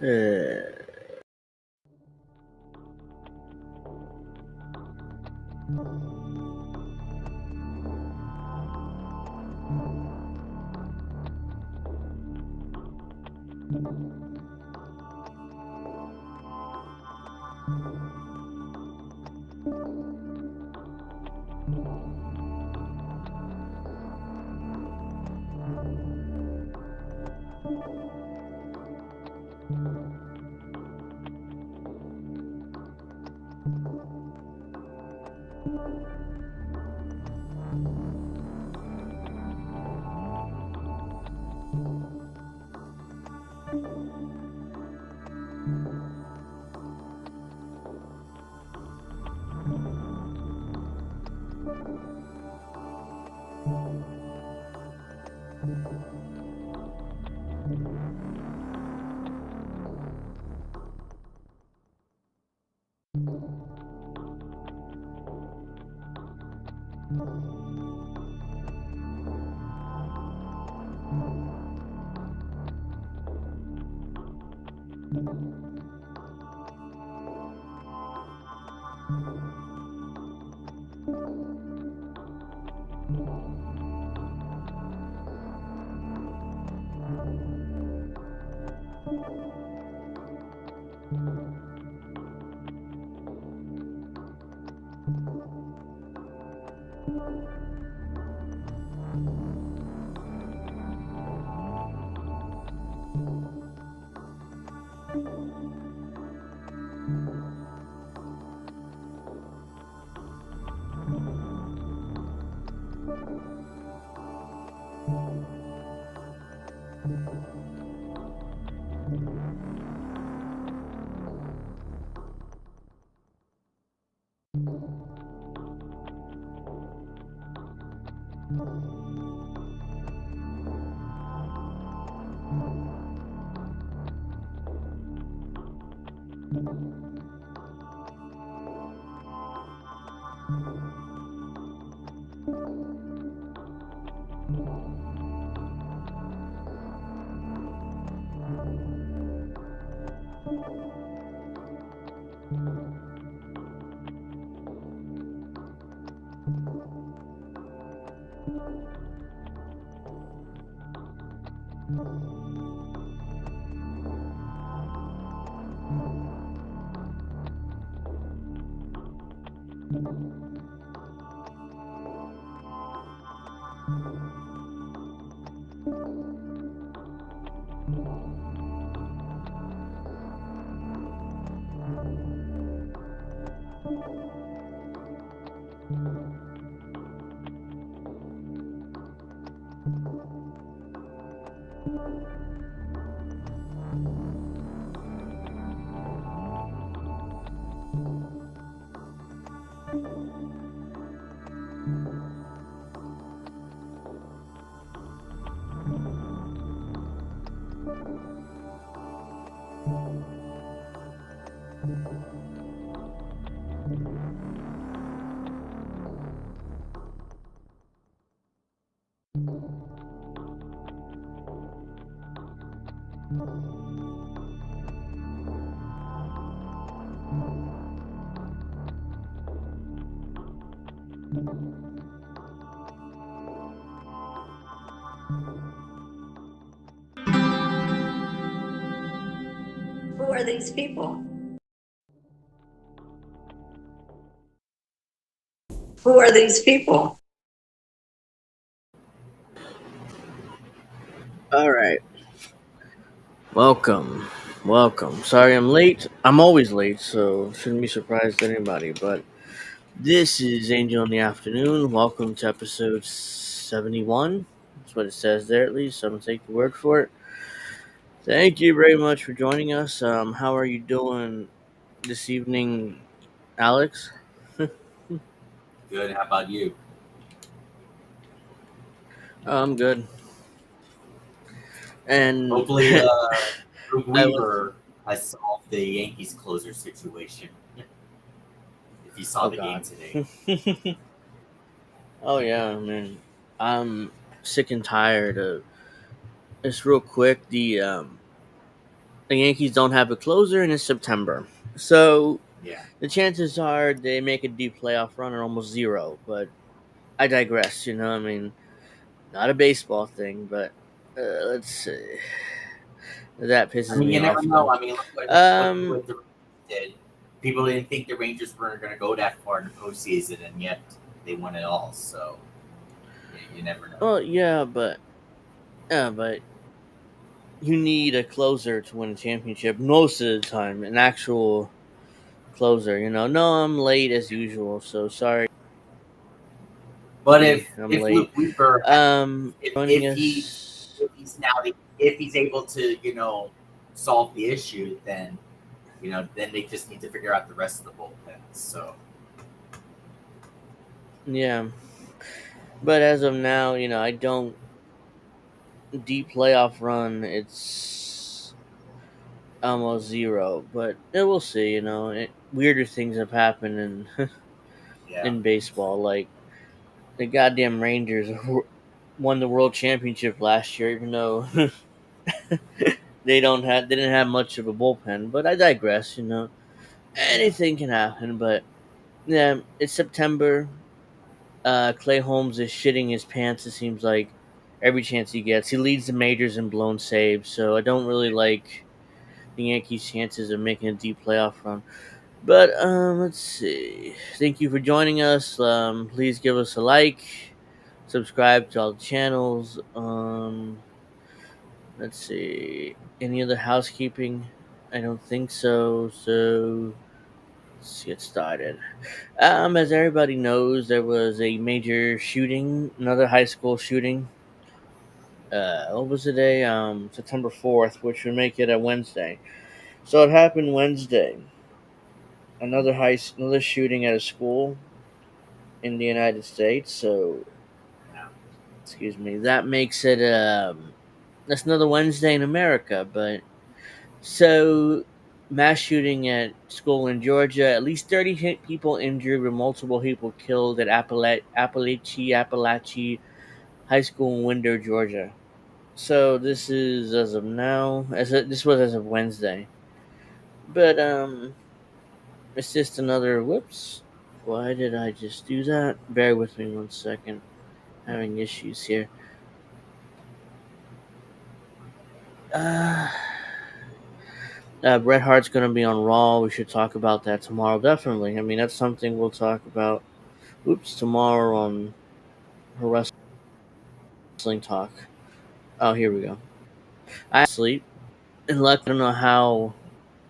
Uh, Who are these people? Who are these people? all right. Welcome. Welcome. Sorry I'm late. I'm always late, so shouldn't be surprised to anybody. But this is Angel in the Afternoon. Welcome to episode 71. That's what it says there, at least. So I'm going to take the word for it. Thank you very much for joining us. How are you doing this evening, Alex? Good. How about you? I'm good. And Hopefully, Luke I was. Weaver has solved the Yankees closer situation. If you saw Oh, the game God. today, Oh, yeah, man. I'm sick and tired of. It's real quick. The the Yankees don't have a closer, and it's September. So Yeah. the chances are they make a deep playoff run are almost zero. But I digress. I mean, not a baseball thing, but let's see. That I pisses mean, me you never off, know. though. I mean, look Um, what the Rangers did. People didn't think the Rangers were going to go that far in the postseason, and yet they won it all. So you never know. well, but you need a closer to win a championship most of the time. An actual closer. No, I'm late as usual, so sorry. But I'm if late. Luke Weaver, Joining if us. he's able to solve the issue, then then they just need to figure out the rest of the bullpen. So Yeah, but as of now, I don't deep playoff run. It's almost zero, but we'll see. Weirder things have happened in yeah, in baseball, like the goddamn Rangers won the World Championship last year, even though they didn't have much of a bullpen. But I digress. yeah, Anything can happen. But yeah, it's September. Clay Holmes is shitting his pants. It seems like every chance he gets, he leads the majors in blown saves. So I don't really like the Yankees' chances of making a deep playoff run. But let's see. Thank you for joining us. Please give us a like, subscribe to all the channels. Let's see. Any other housekeeping? I don't think so. So let's get started. As everybody knows, there was a major shooting, another high school shooting. What was the day? September 4th, which would make it a Wednesday. So it happened Wednesday. Another shooting at a school in the United States. So, yeah. excuse me, that makes it that's another Wednesday in America. But so mass shooting at school in Georgia, at least 30 people injured, with multiple people killed at Appalachia High School in Winder, Georgia. So this is as of now, this was as of Wednesday. But it's just another whoops. Why did I just do that? Bear with me 1 second. Having issues here. Uh, Bret Hart's going to be on Raw. We should talk about that tomorrow. Definitely. I mean, that's something we'll talk about. Oops, tomorrow on her wrestling talk. Oh, here we go. I sleep, and luck. I don't know how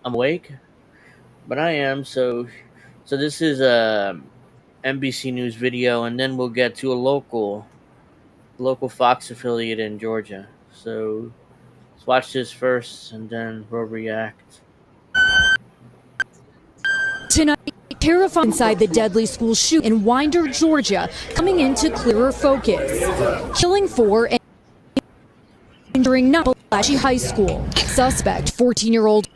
I'm awake, but I am. So this is a NBC News video, and then we'll get to a local Fox affiliate in Georgia. So let's watch this first, and then we'll react. Tonight, terrified inside the deadly school shooting in Winder, Georgia, coming into clearer focus. Killing 4 and injuring 9 at Appalachia High School. Suspect, 14-year-old,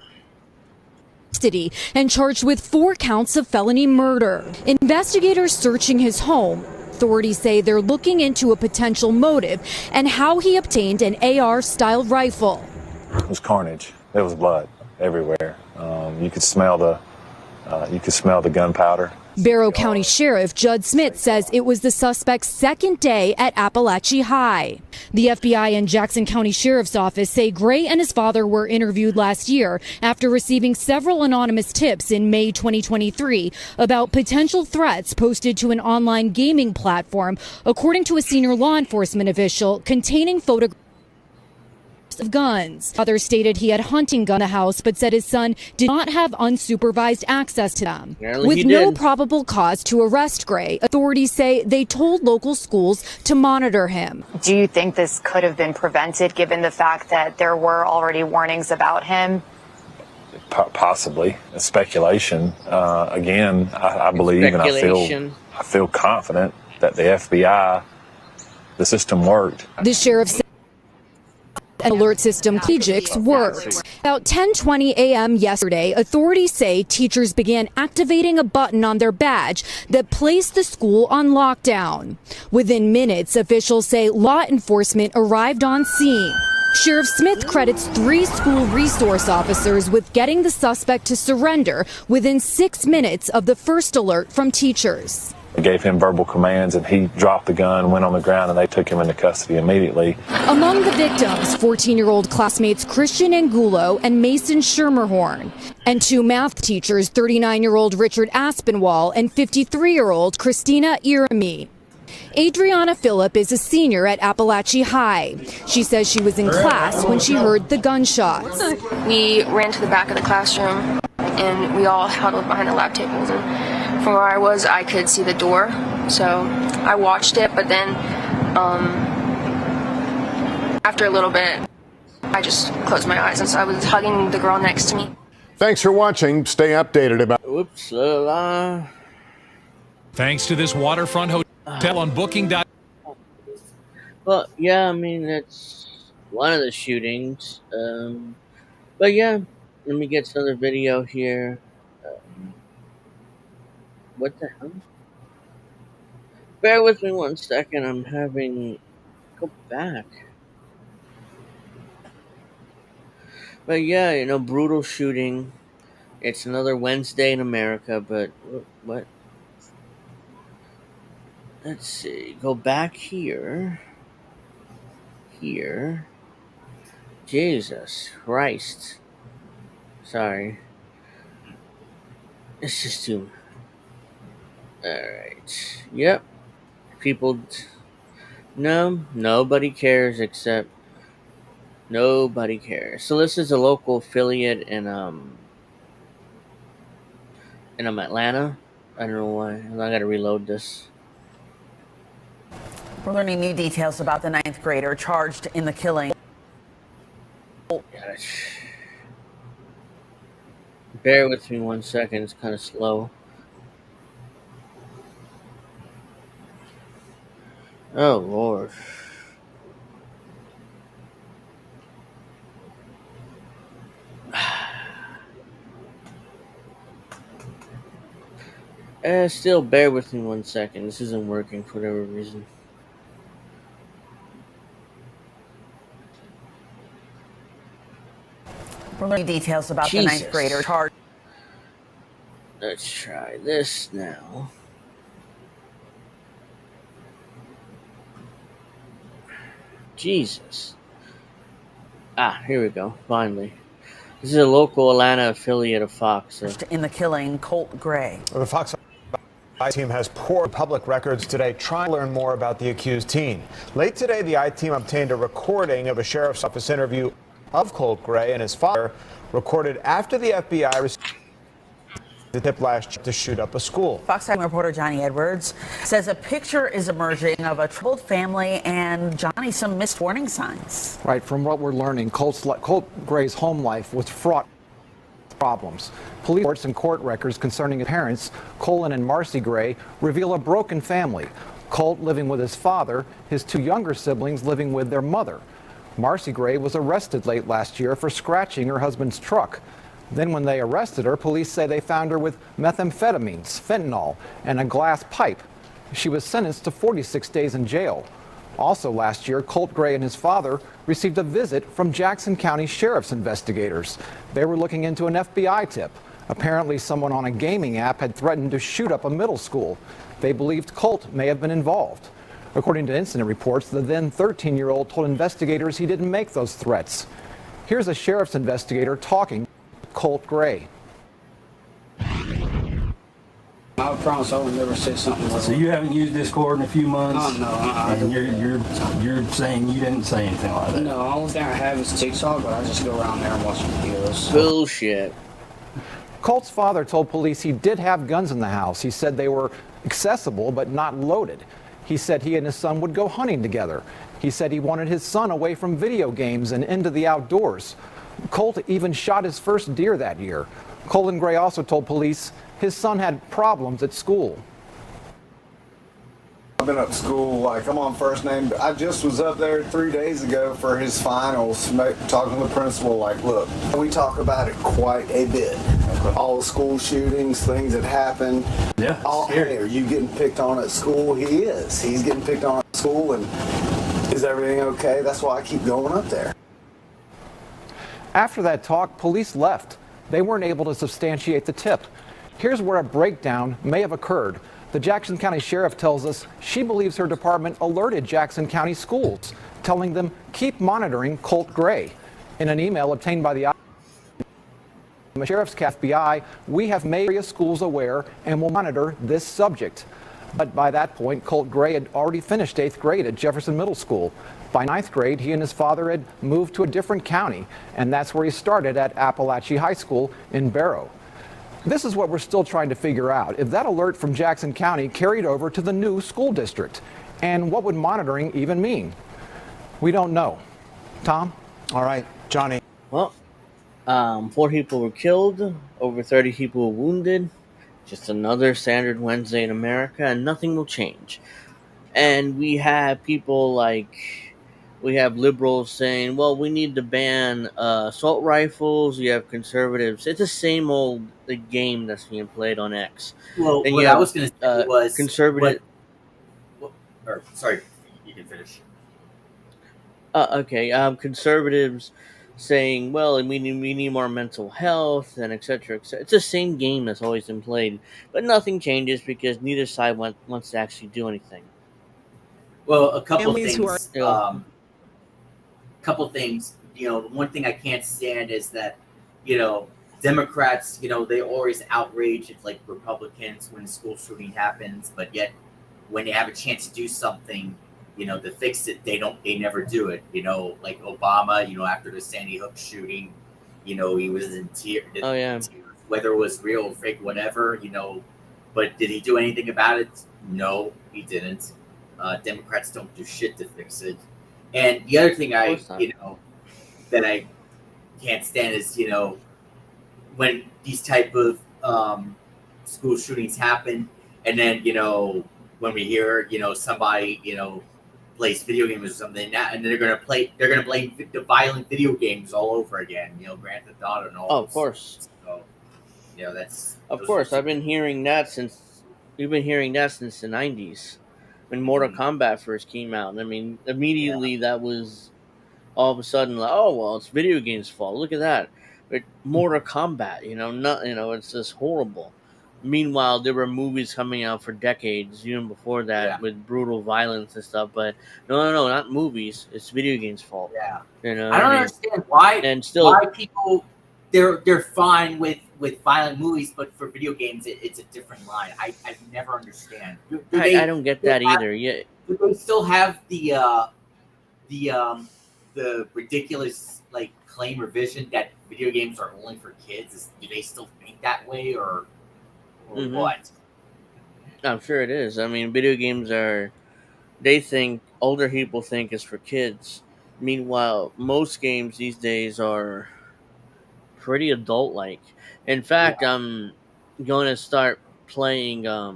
custody and charged with 4 counts of felony murder. Investigators searching his home. Authorities say they're looking into a potential motive and how he obtained an AR-style rifle. It was carnage. There was blood everywhere. You could smell the gunpowder. Barrow County Sheriff Judd Smith says it was the suspect's second day at Appalachia High. The FBI and Jackson County Sheriff's Office say Gray and his father were interviewed last year after receiving several anonymous tips in May 2023 about potential threats posted to an online gaming platform, according to a senior law enforcement official, containing photographs of guns. Father stated he had hunting gun in the house, but said his son did not have unsupervised access to them. With no probable cause to arrest Gray, authorities say they told local schools to monitor him. Do you think this could have been prevented given the fact that there were already warnings about him? Possibly. It's speculation. Again, I believe and I feel confident that the FBI, the system worked. The sheriff said an alert system worked. About 10:20 a.m. yesterday, authorities say teachers began activating a button on their badge that placed the school on lockdown. Within minutes, officials say law enforcement arrived on scene. Sheriff Smith credits 3 school resource officers with getting the suspect to surrender within 6 minutes of the first alert from teachers. They gave him verbal commands, and he dropped the gun, went on the ground, and they took him into custody immediately. Among the victims, 14-year-old classmates Christian Angulo and Mason Schermerhorn, and 2 math teachers, 39-year-old Richard Aspinwall and 53-year-old Christina Irami. Adriana Phillip is a senior at Appalachia High. She says she was in class when she heard the gunshots. We ran to the back of the classroom and we all huddled behind the lab tables. And from where I was, I could see the door. So I watched it, but then after a little bit, I just closed my eyes. And so I was hugging the girl next to me. Thanks for watching. Stay updated about. Whoops. Thanks to this waterfront hotel on booking.com. Well, yeah, I mean, that's one of the shootings. But yeah, let me get another video here. What the hell? Bear with me 1 second. I'm having... Go back. But yeah, you know, brutal shooting. It's another Wednesday in America, but what? Let's see. Go back here. Here. Jesus Christ. Sorry. It's just too... Alright. Yep. People... No, nobody cares except... Nobody cares. So this is a local affiliate in Atlanta. I don't know why. I gotta reload this. We're learning new details about the 9th grader charged in the killing. Gosh. Bear with me 1 second. It's kind of slow. Oh, Lord. Still bear with me 1 second. This isn't working for whatever reason. We're learning details about the 9th grader charged. Let's try this now. Jesus. Here we go. Finally. This is a local Atlanta affiliate of Fox. In the killing, Colt Gray. The Fox I-team has poured public records today trying to learn more about the accused teen. Late today, the I-team obtained a recording of a sheriff's office interview of Colt Gray and his father, recorded after the FBI received the tip last year to shoot up a school. Fox 5 reporter Johnny Edwards says a picture is emerging of a troubled family and, Johnny, some missed warning signs. Right, from what we're learning, Colt Gray's home life was fraught with problems. Police reports and court records concerning his parents, Colin and Marcy Gray, reveal a broken family. Colt living with his father, his 2 younger siblings living with their mother. Marcy Gray was arrested late last year for scratching her husband's truck. Then when they arrested her, police say they found her with methamphetamines, fentanyl, and a glass pipe. She was sentenced to 46 days in jail. Also last year, Colt Gray and his father received a visit from Jackson County Sheriff's investigators. They were looking into an FBI tip. Apparently someone on a gaming app had threatened to shoot up a middle school. They believed Colt may have been involved. According to incident reports, the then 13-year-old told investigators he didn't make those threats. Here's a sheriff's investigator talking to Colt Gray. I promise I would never say something like that. So you haven't used Discord in a few months? Oh, no. And you're saying you didn't say anything like that? No, the only thing I have is TikTok, but I just go around there and watch videos. Bullshit. Colt's father told police he did have guns in the house. He said they were accessible but not loaded. He said he and his son would go hunting together. He said he wanted his son away from video games and into the outdoors. Colt even shot his first deer that year. Colin Gray also told police his son had problems at school. I've been up to school, like I'm on first name. I just was up there 3 days ago for his finals, talking to the principal, like, look, we talk about it quite a bit. All the school shootings, things that happen. Yeah. Hey, are you getting picked on at school? He is. He's getting picked on at school, and is everything okay? That's why I keep going up there. After that talk, police left. They weren't able to substantiate the tip. Here's where a breakdown may have occurred. The Jackson County Sheriff tells us she believes her department alerted Jackson County schools, telling them keep monitoring Colt Gray. In an email obtained by the Sheriff's FBI, we have made area schools aware and will monitor this subject. But by that point, Colt Gray had already finished 8th grade at Jefferson Middle School. By 9th grade, he and his father had moved to a different county, and that's where he started at Appalachia High School in Barrow. This is what we're still trying to figure out, if that alert from Jackson County carried over to the new school district. And what would monitoring even mean? We don't know. Tom? All right, Johnny. Well, 4 people were killed, over 30 people were wounded. Just another standard Wednesday in America, and nothing will change. And we have people we have liberals saying, well, we need to ban assault rifles. You have conservatives. It's the same old game that's being played on X. Well, and what I was going to say was conservative. Sorry, you can finish. Okay, conservatives saying, well, we need more mental health and et cetera, et cetera. It's the same game that's always been played, but nothing changes because neither side wants to actually do anything. Well, a couple Families things. who are- Couple things. One thing I can't stand is that, Democrats, they always outrage it's like Republicans when a school shooting happens, but yet when they have a chance to do something, to fix it, they never do it. Like Obama, after the Sandy Hook shooting, he was in tears. Oh yeah. Whether it was real or fake, whatever, but did he do anything about it? No, he didn't. Democrats don't do shit to fix it. And the other thing that I can't stand is, when these type of school shootings happen, and then, when we hear, somebody, plays video games or something, and they're gonna blame the violent video games all over again, Grand Theft Auto and all. Oh, of course. So, that's of course. We've been hearing that since the 90s. When Mortal Kombat first came out. I mean, immediately that was all of a sudden like, oh well, it's video games' fault. Look at that. But Mortal Kombat, it's just horrible. Meanwhile, there were movies coming out for decades, even before that, with brutal violence and stuff. But no, not movies. It's video games' fault. Yeah. I don't understand why. And still, why people they're fine with violent movies, but for video games, it's a different line. I never understand. I don't get that either. Yeah. Do they still have the ridiculous claim or vision that video games are only for kids? Do they still think that way, or what? I'm sure it is. I mean, video games older people think it's for kids. Meanwhile, most games these days are pretty adult-like. In fact, I'm going to start playing the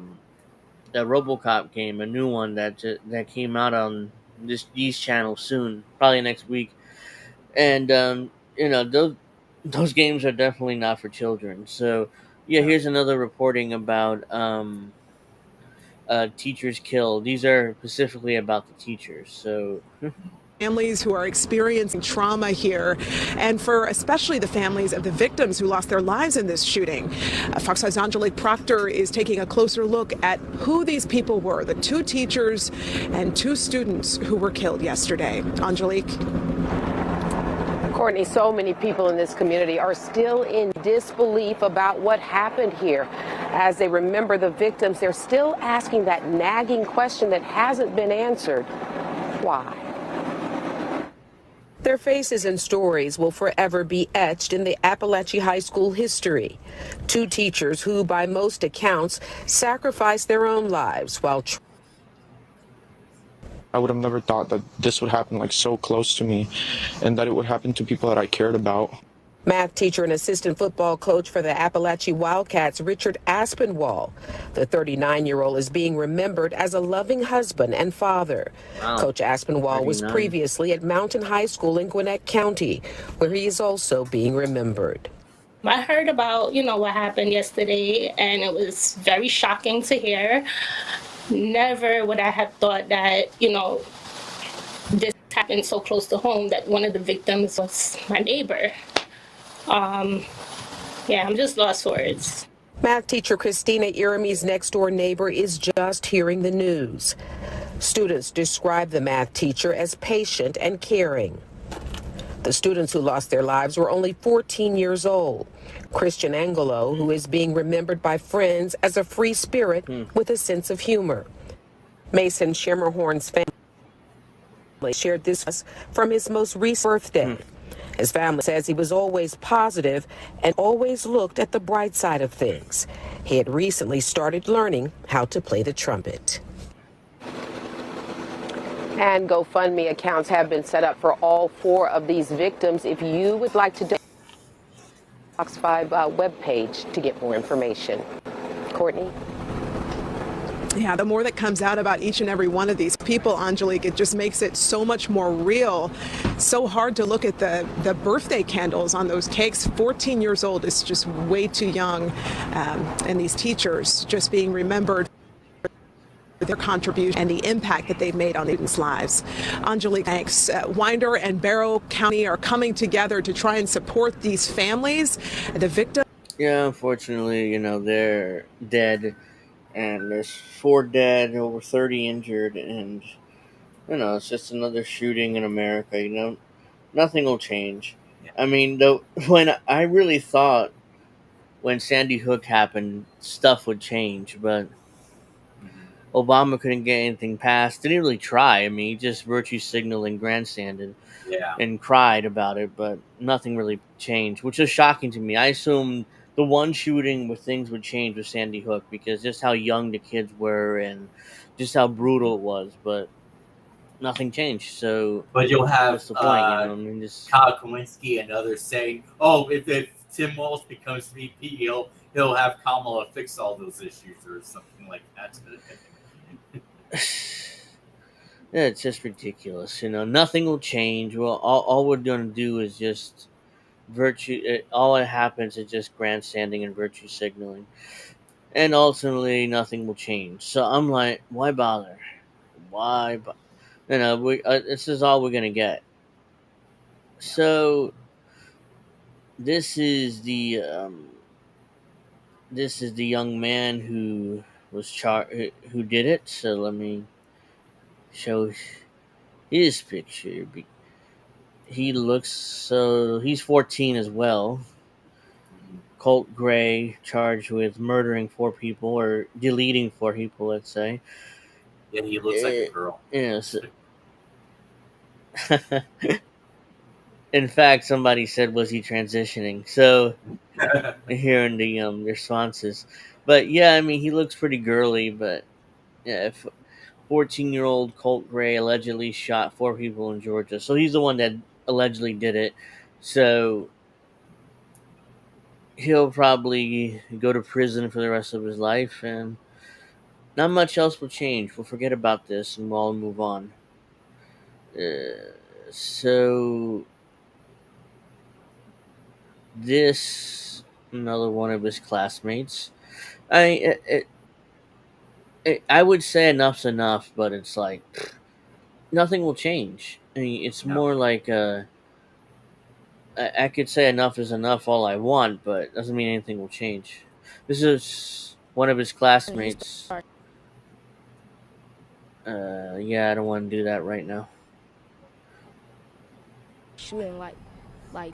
RoboCop game, a new one that came out on these channels soon, probably next week. And those games are definitely not for children. So yeah, here's another reporting about teachers killed. These are specifically about the teachers. So. Families who are experiencing trauma here, and for especially the families of the victims who lost their lives in this shooting. Fox 5's Angelique Proctor is taking a closer look at who these people were, the 2 teachers and 2 students who were killed yesterday. Angelique. Courtney, so many people in this community are still in disbelief about what happened here. As they remember the victims, they're still asking that nagging question that hasn't been answered. Why? Their faces and stories will forever be etched in the Appalachia High School history. 2 teachers who, by most accounts, sacrificed their own lives while I would have never thought that this would happen so close to me, and that it would happen to people that I cared about. Math teacher and assistant football coach for the Appalachia Wildcats, Richard Aspinwall. The 39-year-old is being remembered as a loving husband and father. Wow. Coach Aspinwall was previously at Mountain High School in Gwinnett County, where he is also being remembered. I heard about, what happened yesterday, and it was very shocking to hear. Never would I have thought that, this happened so close to home, that one of the victims was my neighbor. Yeah, I'm just lost for words. Math teacher Christina Irami's next-door neighbor is just hearing the news. Students describe the math teacher as patient and caring. The students who lost their lives were only 14 years old. Christian Angelo, who is being remembered by friends as a free spirit with a sense of humor. Mason Shimmerhorn's family shared this from his most recent birthday. His family says he was always positive and always looked at the bright side of things. He had recently started learning how to play the trumpet. And GoFundMe accounts have been set up for all 4 of these victims. If you would like to donate, Fox 5 webpage to get more information. Courtney? Yeah, the more that comes out about each and every one of these people, Angelique, it just makes it so much more real. So hard to look at the birthday candles on those cakes. 14 years old is just way too young. And these teachers just being remembered for their contribution and the impact that they've made on students' lives. Angelique, thanks. Winder and Barrow County are coming together to try and support these families, the victims. Yeah, unfortunately, they're dead. And there's 4 dead, over 30 injured, and it's just another shooting in America. Nothing will change. I mean, when I really thought when Sandy Hook happened, stuff would change, but Obama couldn't get anything passed. Didn't really try. I mean, he just virtue signaled and grandstanded, and cried about it, but nothing really changed, which is shocking to me. I assumed the one shooting where things would change was Sandy Hook, because just how young the kids were and just how brutal it was, but nothing changed. So, but you'll have what's the point? Kyle Kowinski and others saying, "Oh, if Tim Walz becomes VP, he'll have Kamala fix all those issues," or something like that. Yeah, it's just ridiculous. Nothing will change. Well, all we're going to do is just all that happens is just grandstanding and virtue signaling, and ultimately nothing will change. So I'm like, why bother? Why? This is all we're gonna get. So this is the young man who was who did it. So let me show his picture. He's 14 as well. Colt Gray, charged with murdering 4 people, or deleting 4 people, let's say. Yeah, he looks like a girl. Yes. In fact, somebody said, was he transitioning? So, hearing the responses. But yeah, I mean, he looks pretty girly, but yeah, 14-year-old Colt Gray allegedly shot 4 people in Georgia. So he's the one that allegedly did it. So he'll probably go to prison for the rest of his life, and not much else will change. We'll forget about this and we'll all move on. So this, another one of his classmates. I would say enough's enough, but it's like nothing will change. I mean, it's more like I could say enough is enough all I want, but it doesn't mean anything will change. This is one of his classmates. Yeah, I don't want to do that right now. Shooting like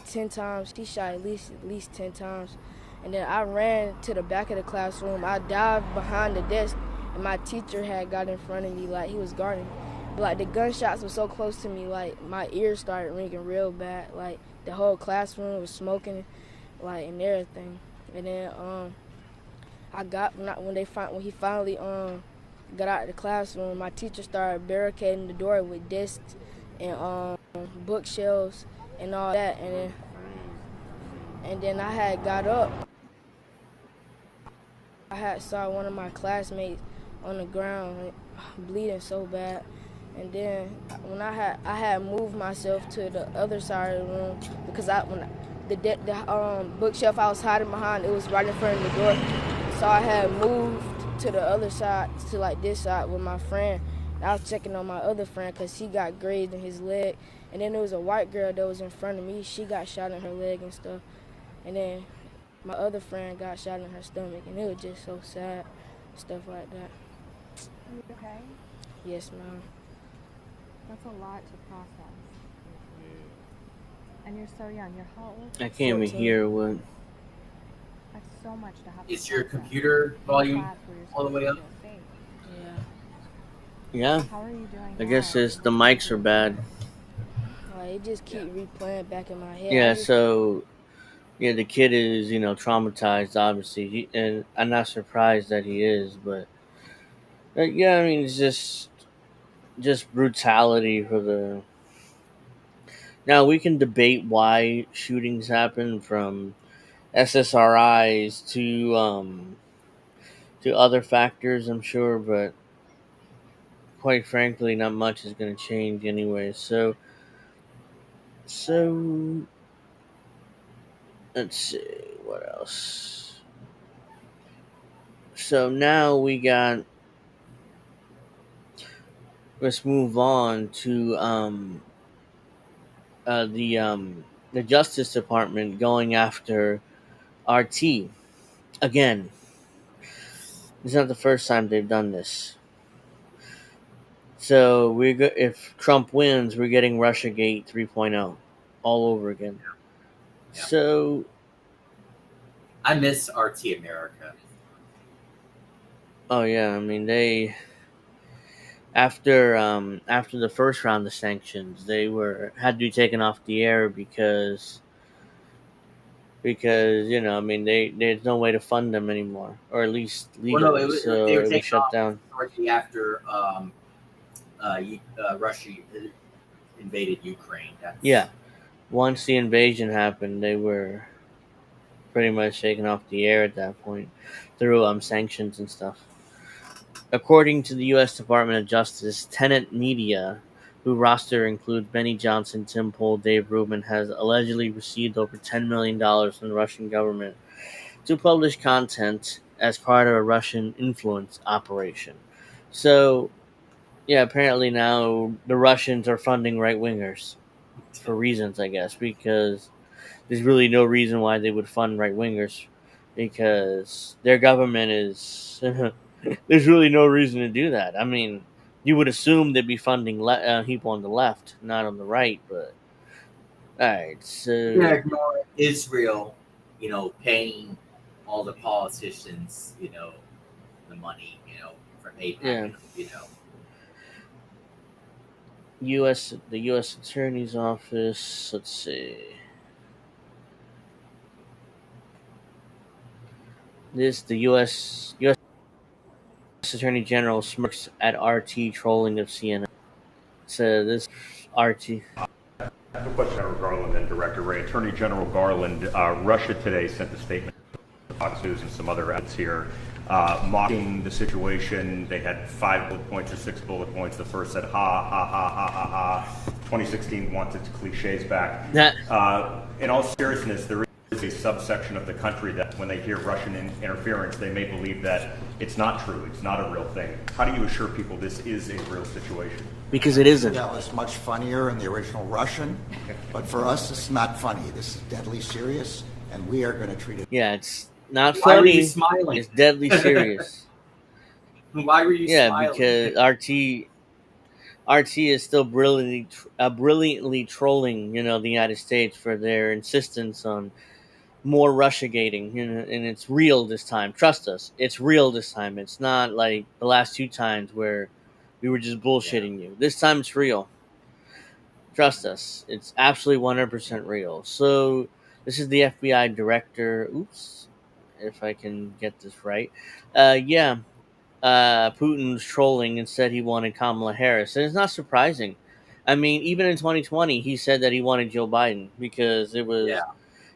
10 times. He shot at least 10 times. And then I ran to the back of the classroom. I dived behind the desk, and my teacher had got in front of me, like he was guarding me. But like the gunshots were so close to me, like my ears started ringing real bad. Like the whole classroom was smoking, like, and everything. And then when he finally got out of the classroom, my teacher started barricading the door with desks and bookshelves and all that, and then I had got up. I had saw one of my classmates on the ground bleeding so bad, and then when I had moved myself to the other side of the room, because the bookshelf I was hiding behind, it was right in front of the door, so I had moved to the other side, to like this side with my friend. I was checking on my other friend because he got grazed in his leg. And then there was a white girl that was in front of me. She got shot in her leg and stuff. And then my other friend got shot in her stomach, and it was just so sad, stuff like that. Are you okay? Yes, ma'am. That's a lot to process. And you're so young. You're how old? I can't even hear what. That's so much to have. Is your computer volume all the way up? Yeah. How are you doing? I guess it's the mics are bad. Like, it just keep replaying back in my head. Yeah. So, yeah, the kid is, traumatized, obviously, and I'm not surprised that he is, but yeah, I mean, it's just brutality for the. Now we can debate why shootings happen, from SSRIs to other factors, I'm sure, but quite frankly, not much is going to change anyway. So let's see what else. So now let's move on to the Justice Department going after RT again. It's not the first time they've done this. So if Trump wins, we're getting Russiagate 3.0 all over again. Yeah. So I miss RT America. Oh yeah, I mean they after the first round of sanctions, they had to be taken off the air because I mean there's no way to fund them anymore, or at least legally. They were it was taken shut off down shortly after Russia invaded Ukraine. Yeah, once the invasion happened, they were pretty much taken off the air at that point through sanctions and stuff. According to the U.S. Department of Justice, Tenet Media, whose roster includes Benny Johnson, Tim Pool, Dave Rubin, has allegedly received over $10 million from the Russian government to publish content as part of a Russian influence operation. So, yeah, apparently now the Russians are funding right-wingers for reasons, I guess, because there's really no reason why they would fund right-wingers, because their government is... There's really no reason to do that. I mean, you would assume they'd be funding people on the left, not on the right, but... Alright, so... You're gonna ignore Israel, paying all the politicians, the money, from AIPAC, The U.S. Attorney's Office, let's see... The U.S. Attorney General smirks at RT trolling of CNN. So this RT. I have a question for Garland and Director Ray. Attorney General Garland, Russia today sent a statement to Fox News and some other outlets here, mocking the situation. They had 5 bullet points or 6 bullet points. The first said, ha, ha, ha, ha, ha, ha. 2016 wants its cliches back. In all seriousness, there is a subsection of the country that when they hear Russian interference, they may believe that it's not true, it's not a real thing. How do you assure people this is a real situation? Because it isn't. That was much funnier in the original Russian, but for us, it's not funny. This is deadly serious, and we are going to treat it. Yeah, it's not Why funny. were you smiling? It's deadly serious. Why were you smiling? Yeah, because RT is still brilliantly trolling, the United States for their insistence on more Russiagating, and it's real this time. Trust us, it's real this time. It's not like the last 2 times where we were just bullshitting you. This time it's real. Trust us, it's absolutely 100% real. So this is the FBI director. Oops, if I can get this right. Putin's trolling and said he wanted Kamala Harris, and it's not surprising. I mean, even in 2020, he said that he wanted Joe Biden because it was. Yeah.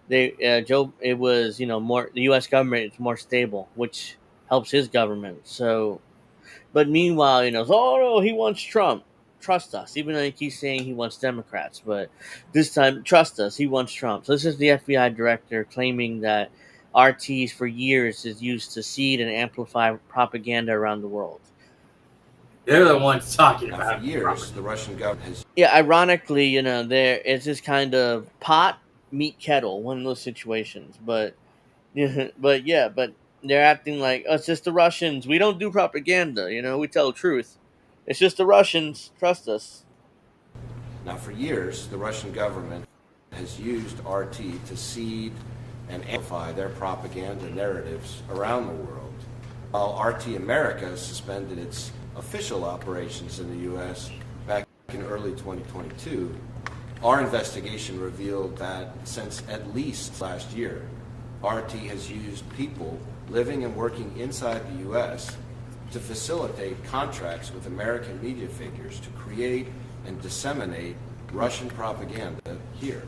It was more, the U.S. government is more stable, which helps his government. So, but meanwhile, oh no, he wants Trump. Trust us, even though he keeps saying he wants Democrats, but this time, trust us, he wants Trump. So this is the FBI director claiming that RT for years is used to seed and amplify propaganda around the world. They're the ones talking Now, about for years. The Russian government has. Yeah, ironically, there it's this kind of pot meat kettle, one of those situations. But but they're acting like, oh, it's just the Russians. We don't do propaganda. We tell the truth. It's just the Russians. Trust us. Now, for years, the Russian government has used RT to seed and amplify their propaganda narratives around the world. While RT America suspended its official operations in the U.S. back in early 2022, our investigation revealed that since at least last year, RT has used people living and working inside the U.S. to facilitate contracts with American media figures to create and disseminate Russian propaganda here.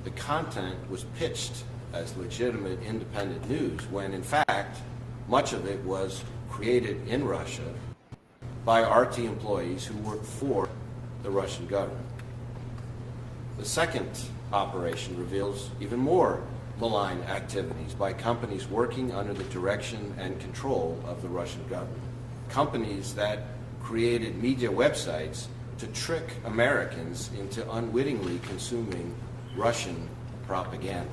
The content was pitched as legitimate independent news when, in fact, much of it was created in Russia by RT employees who work for the Russian government. The second operation reveals even more malign activities by companies working under the direction and control of the Russian government. Companies that created media websites to trick Americans into unwittingly consuming Russian propaganda.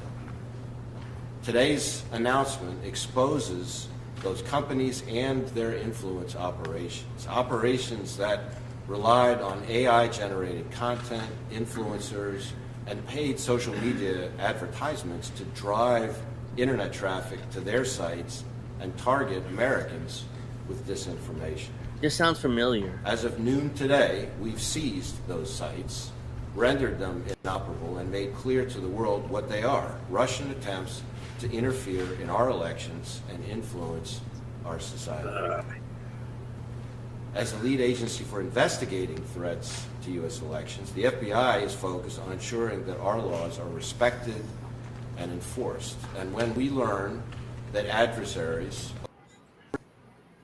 Today's announcement exposes those companies and their influence operations that relied on AI-generated content, influencers, and paid social media advertisements to drive internet traffic to their sites and target Americans with disinformation. This sounds familiar. As of noon today, we've seized those sites, rendered them inoperable, and made clear to the world what they are: Russian attempts to interfere in our elections and influence our society. As the lead agency for investigating threats to U.S. elections, the FBI is focused on ensuring that our laws are respected and enforced. And when we learn that adversaries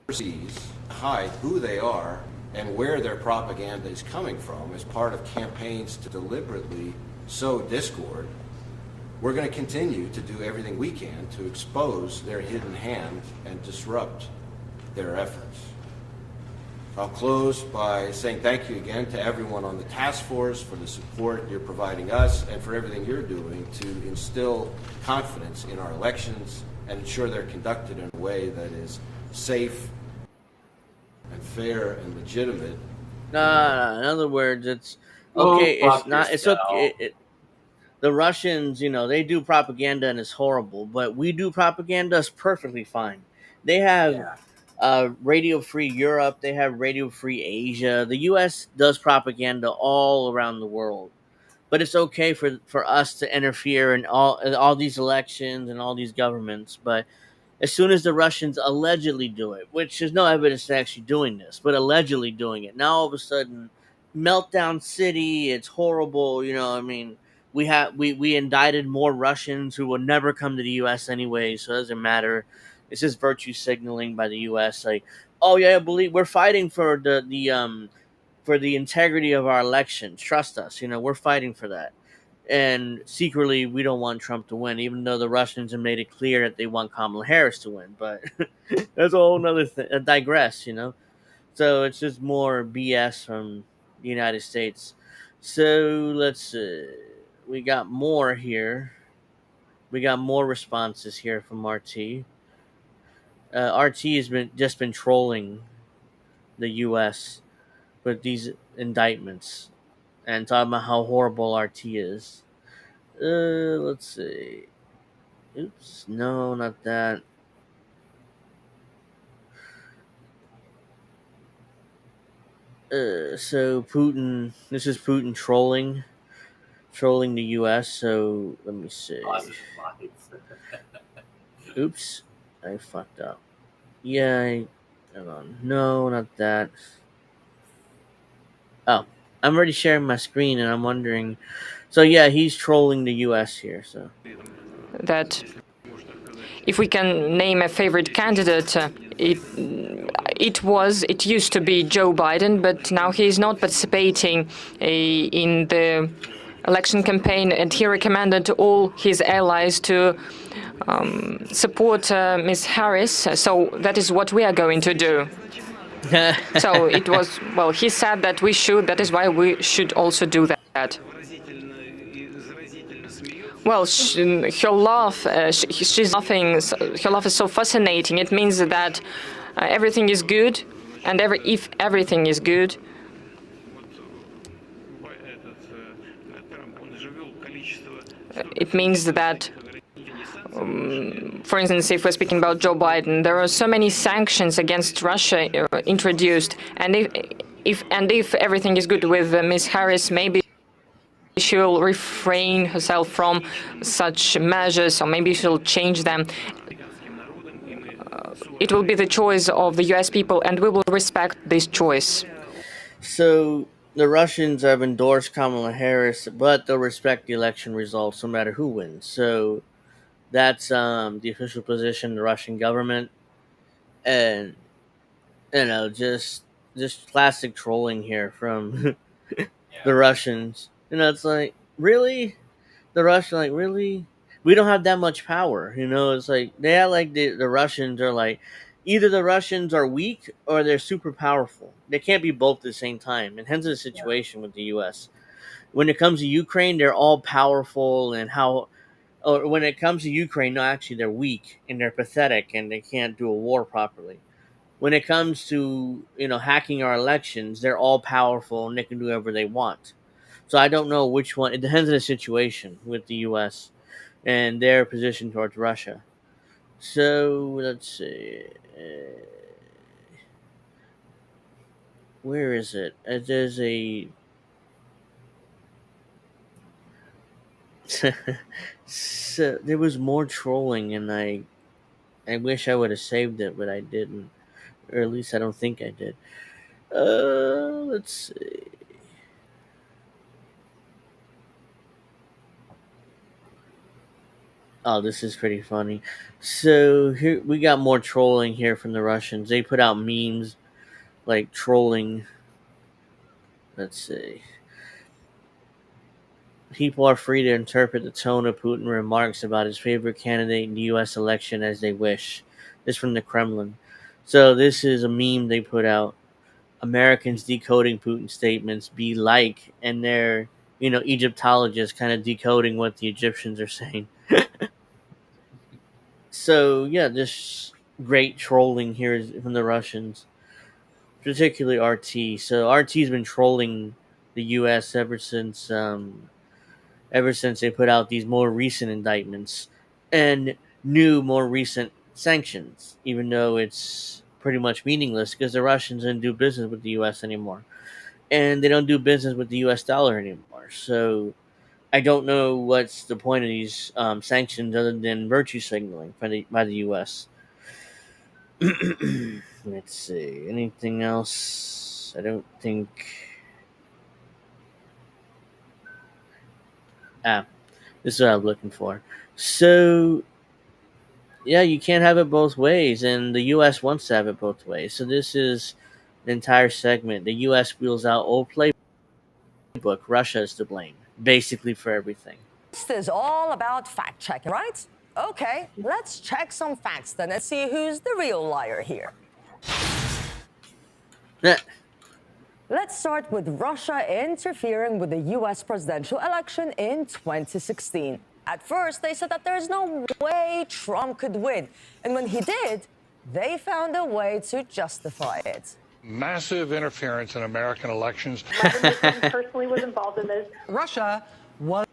overseas hide who they are and where their propaganda is coming from as part of campaigns to deliberately sow discord, we're going to continue to do everything we can to expose their hidden hand and disrupt their efforts. I'll close by saying thank you again to everyone on the task force for the support you're providing us and for everything you're doing to instill confidence in our elections and ensure they're conducted in a way that is safe and fair and legitimate. In other words, it's okay. It's not. It's okay. The Russians, they do propaganda and it's horrible, but we do propaganda is perfectly fine. They have Radio Free Europe. They have Radio Free Asia. The U.S. does propaganda all around the world, but it's okay for us to interfere in all these elections and all these governments. But as soon as the Russians allegedly do it, which there's no evidence to actually doing this, but allegedly doing it, now all of a sudden, meltdown city, it's horrible. We indicted more Russians who will never come to the U.S. anyway, so it doesn't matter. It's just virtue signaling by the U.S. Like, oh yeah, believe we're fighting for the integrity of our elections. Trust us, we're fighting for that. And secretly, we don't want Trump to win, even though the Russians have made it clear that they want Kamala Harris to win. But that's a whole nother thing. I digress, So it's just more BS from the United States. So let's see. We got more here. We got more responses here from RT. RT has been trolling the U.S. with these indictments and talking about how horrible RT is. Let's see. Oops, no, not that. So Putin. This is Putin trolling the U.S. So let me see. Oops, I fucked up. Yeah, hold on. No, not that. Oh, I'm already sharing my screen, and I'm wondering. So yeah, he's trolling the U.S. here. So that if we can name a favorite candidate, it used to be Joe Biden, but now he is not participating in the election campaign, and he recommended all his allies to support Ms. Harris. So that is what we are going to do. So it was, well, he said that we should, that is why we should also do that. Well, her laugh, she's laughing. Her laugh is so fascinating. It means that everything is good, and if everything is good, it means that, for instance, if we're speaking about Joe Biden, there are so many sanctions against Russia introduced, and if everything is good with Ms. Harris, maybe she'll refrain herself from such measures, or maybe she'll change them. It will be the choice of the U.S. people, and we will respect this choice. So the Russians have endorsed Kamala Harris, but they'll respect the election results no matter who wins. So that's the official position of the Russian government, and just classic trolling here from the Russians. It's like, really, the Russian, like, really, we don't have that much power. It's like they act like the Russians are like, either the Russians are weak or they're super powerful. They can't be both at the same time. And hence the situation with the U.S. When it comes to Ukraine, they're all powerful, or when it comes to Ukraine, no, actually they're weak and they're pathetic and they can't do a war properly. When it comes to hacking our elections, they're all powerful and they can do whatever they want. So I don't know which one. It depends on the situation with the U.S. and their position towards Russia. So let's see. Where is it? There's a. So there was more trolling, and I wish I would have saved it, but I didn't, or at least I don't think I did. Let's see. Oh, this is pretty funny. So here we got more trolling here from the Russians. They put out memes like trolling. Let's see. People are free to interpret the tone of Putin remarks about his favorite candidate in the U.S. election as they wish. This from the Kremlin. So this is a meme they put out. Americans decoding Putin's statements be like, and they're Egyptologists kind of decoding what the Egyptians are saying. So yeah, this great trolling here is from the Russians, particularly RT. So RT's been trolling the U.S. ever since they put out these more recent indictments and new, more recent sanctions. Even though it's pretty much meaningless because the Russians don't do business with the U.S. anymore, and they don't do business with the U.S. dollar anymore. So I don't know what's the point of these sanctions other than virtue signaling by the U.S. Let's see. Anything else? I don't think. This is what I'm looking for. So, yeah, you can't have it both ways, and the U.S. wants to have it both ways. So this is the entire segment. The U.S. wheels out old playbook. Russia is to blame, basically, for everything. This is all about fact-checking, right? Okay, let's check some facts then and see who's the real liar here. Let's start with Russia interfering with the U.S. presidential election in 2016. At first, they said that there's no way Trump could win. And when he did, they found a way to justify it. Massive interference in American elections. Personally was involved in this. Russia was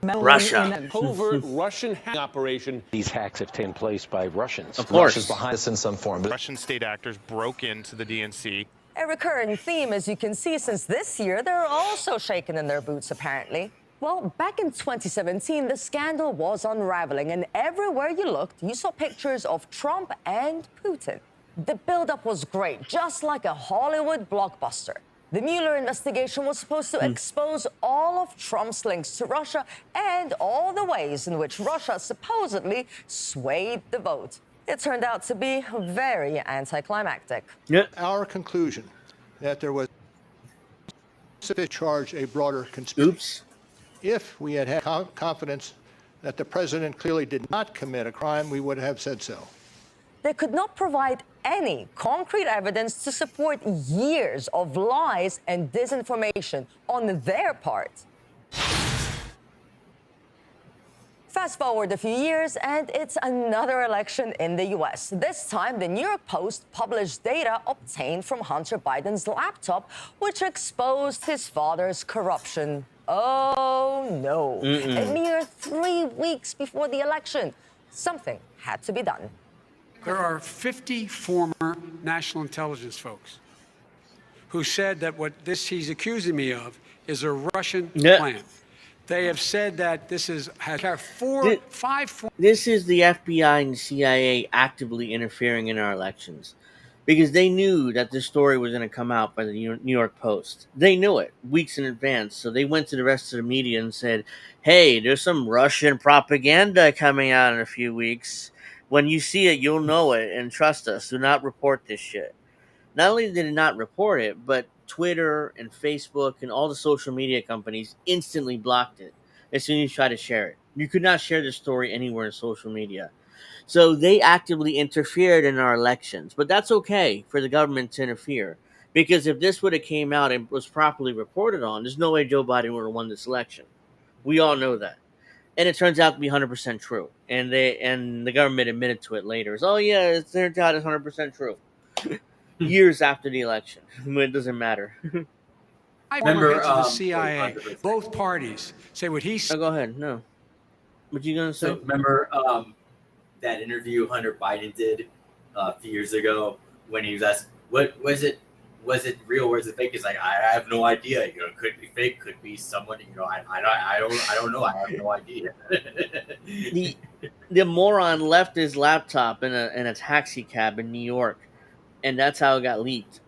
Russia. in a covert Russian hack operation. These hacks have taken place by Russians. Of course. Russia's behind this in some form. Russian state actors broke into the DNC. A recurring theme, as you can see, since this year, they're also shaking in their boots, apparently. Well, back in 2017, the scandal was unraveling, and everywhere you looked, you saw pictures of Trump and Putin. The buildup was great, just like a Hollywood blockbuster. The Mueller investigation was supposed to expose all of Trump's links to Russia and all the ways in which Russia supposedly swayed the vote. It turned out to be very anticlimactic. Yeah. Our conclusion that there was to charge a broader conspiracy. Oops. If we had confidence that the president clearly did not commit a crime, we would have said so. They could not provide any concrete evidence to support years of lies and disinformation on their part. Fast forward a few years, and it's another election in the U.S. This time, the New York Post published data obtained from Hunter Biden's laptop, which exposed his father's corruption. Oh, no. A mere 3 weeks before the election, something had to be done. There are 50 former national intelligence folks who said that what he's accusing me of is a Russian plan. They have said that this is This is the FBI and CIA actively interfering in our elections because they knew that this story was going to come out by the New York Post. They knew it weeks in advance, so they went to the rest of the media and said, "Hey, there's some Russian propaganda coming out in a few weeks. When you see it, you'll know it, and trust us. Do not report this shit." Not only did it not report it, but Twitter and Facebook and all the social media companies instantly blocked it as soon as you try to share it. You could not share this story anywhere in social media. So they actively interfered in our elections. But that's okay for the government to interfere. Because if this would have came out and was properly reported on, there's no way Joe Biden would have won this election. We all know that. And it turns out to be 100% true. And the government admitted to it later. It's, oh yeah, it turns out it's 100% true. Years after the election. It doesn't matter. Remember the CIA, both parties say what he said. Oh, go ahead. No. What you gonna say? So remember that interview Hunter Biden did a few years ago when he was asked, "What was it? Was it real or was it fake?" He's like, "I have no idea. You know, it could be fake, could be someone. You know, I don't know. I have no idea." the moron left his laptop in a taxi cab in New York, and that's how it got leaked.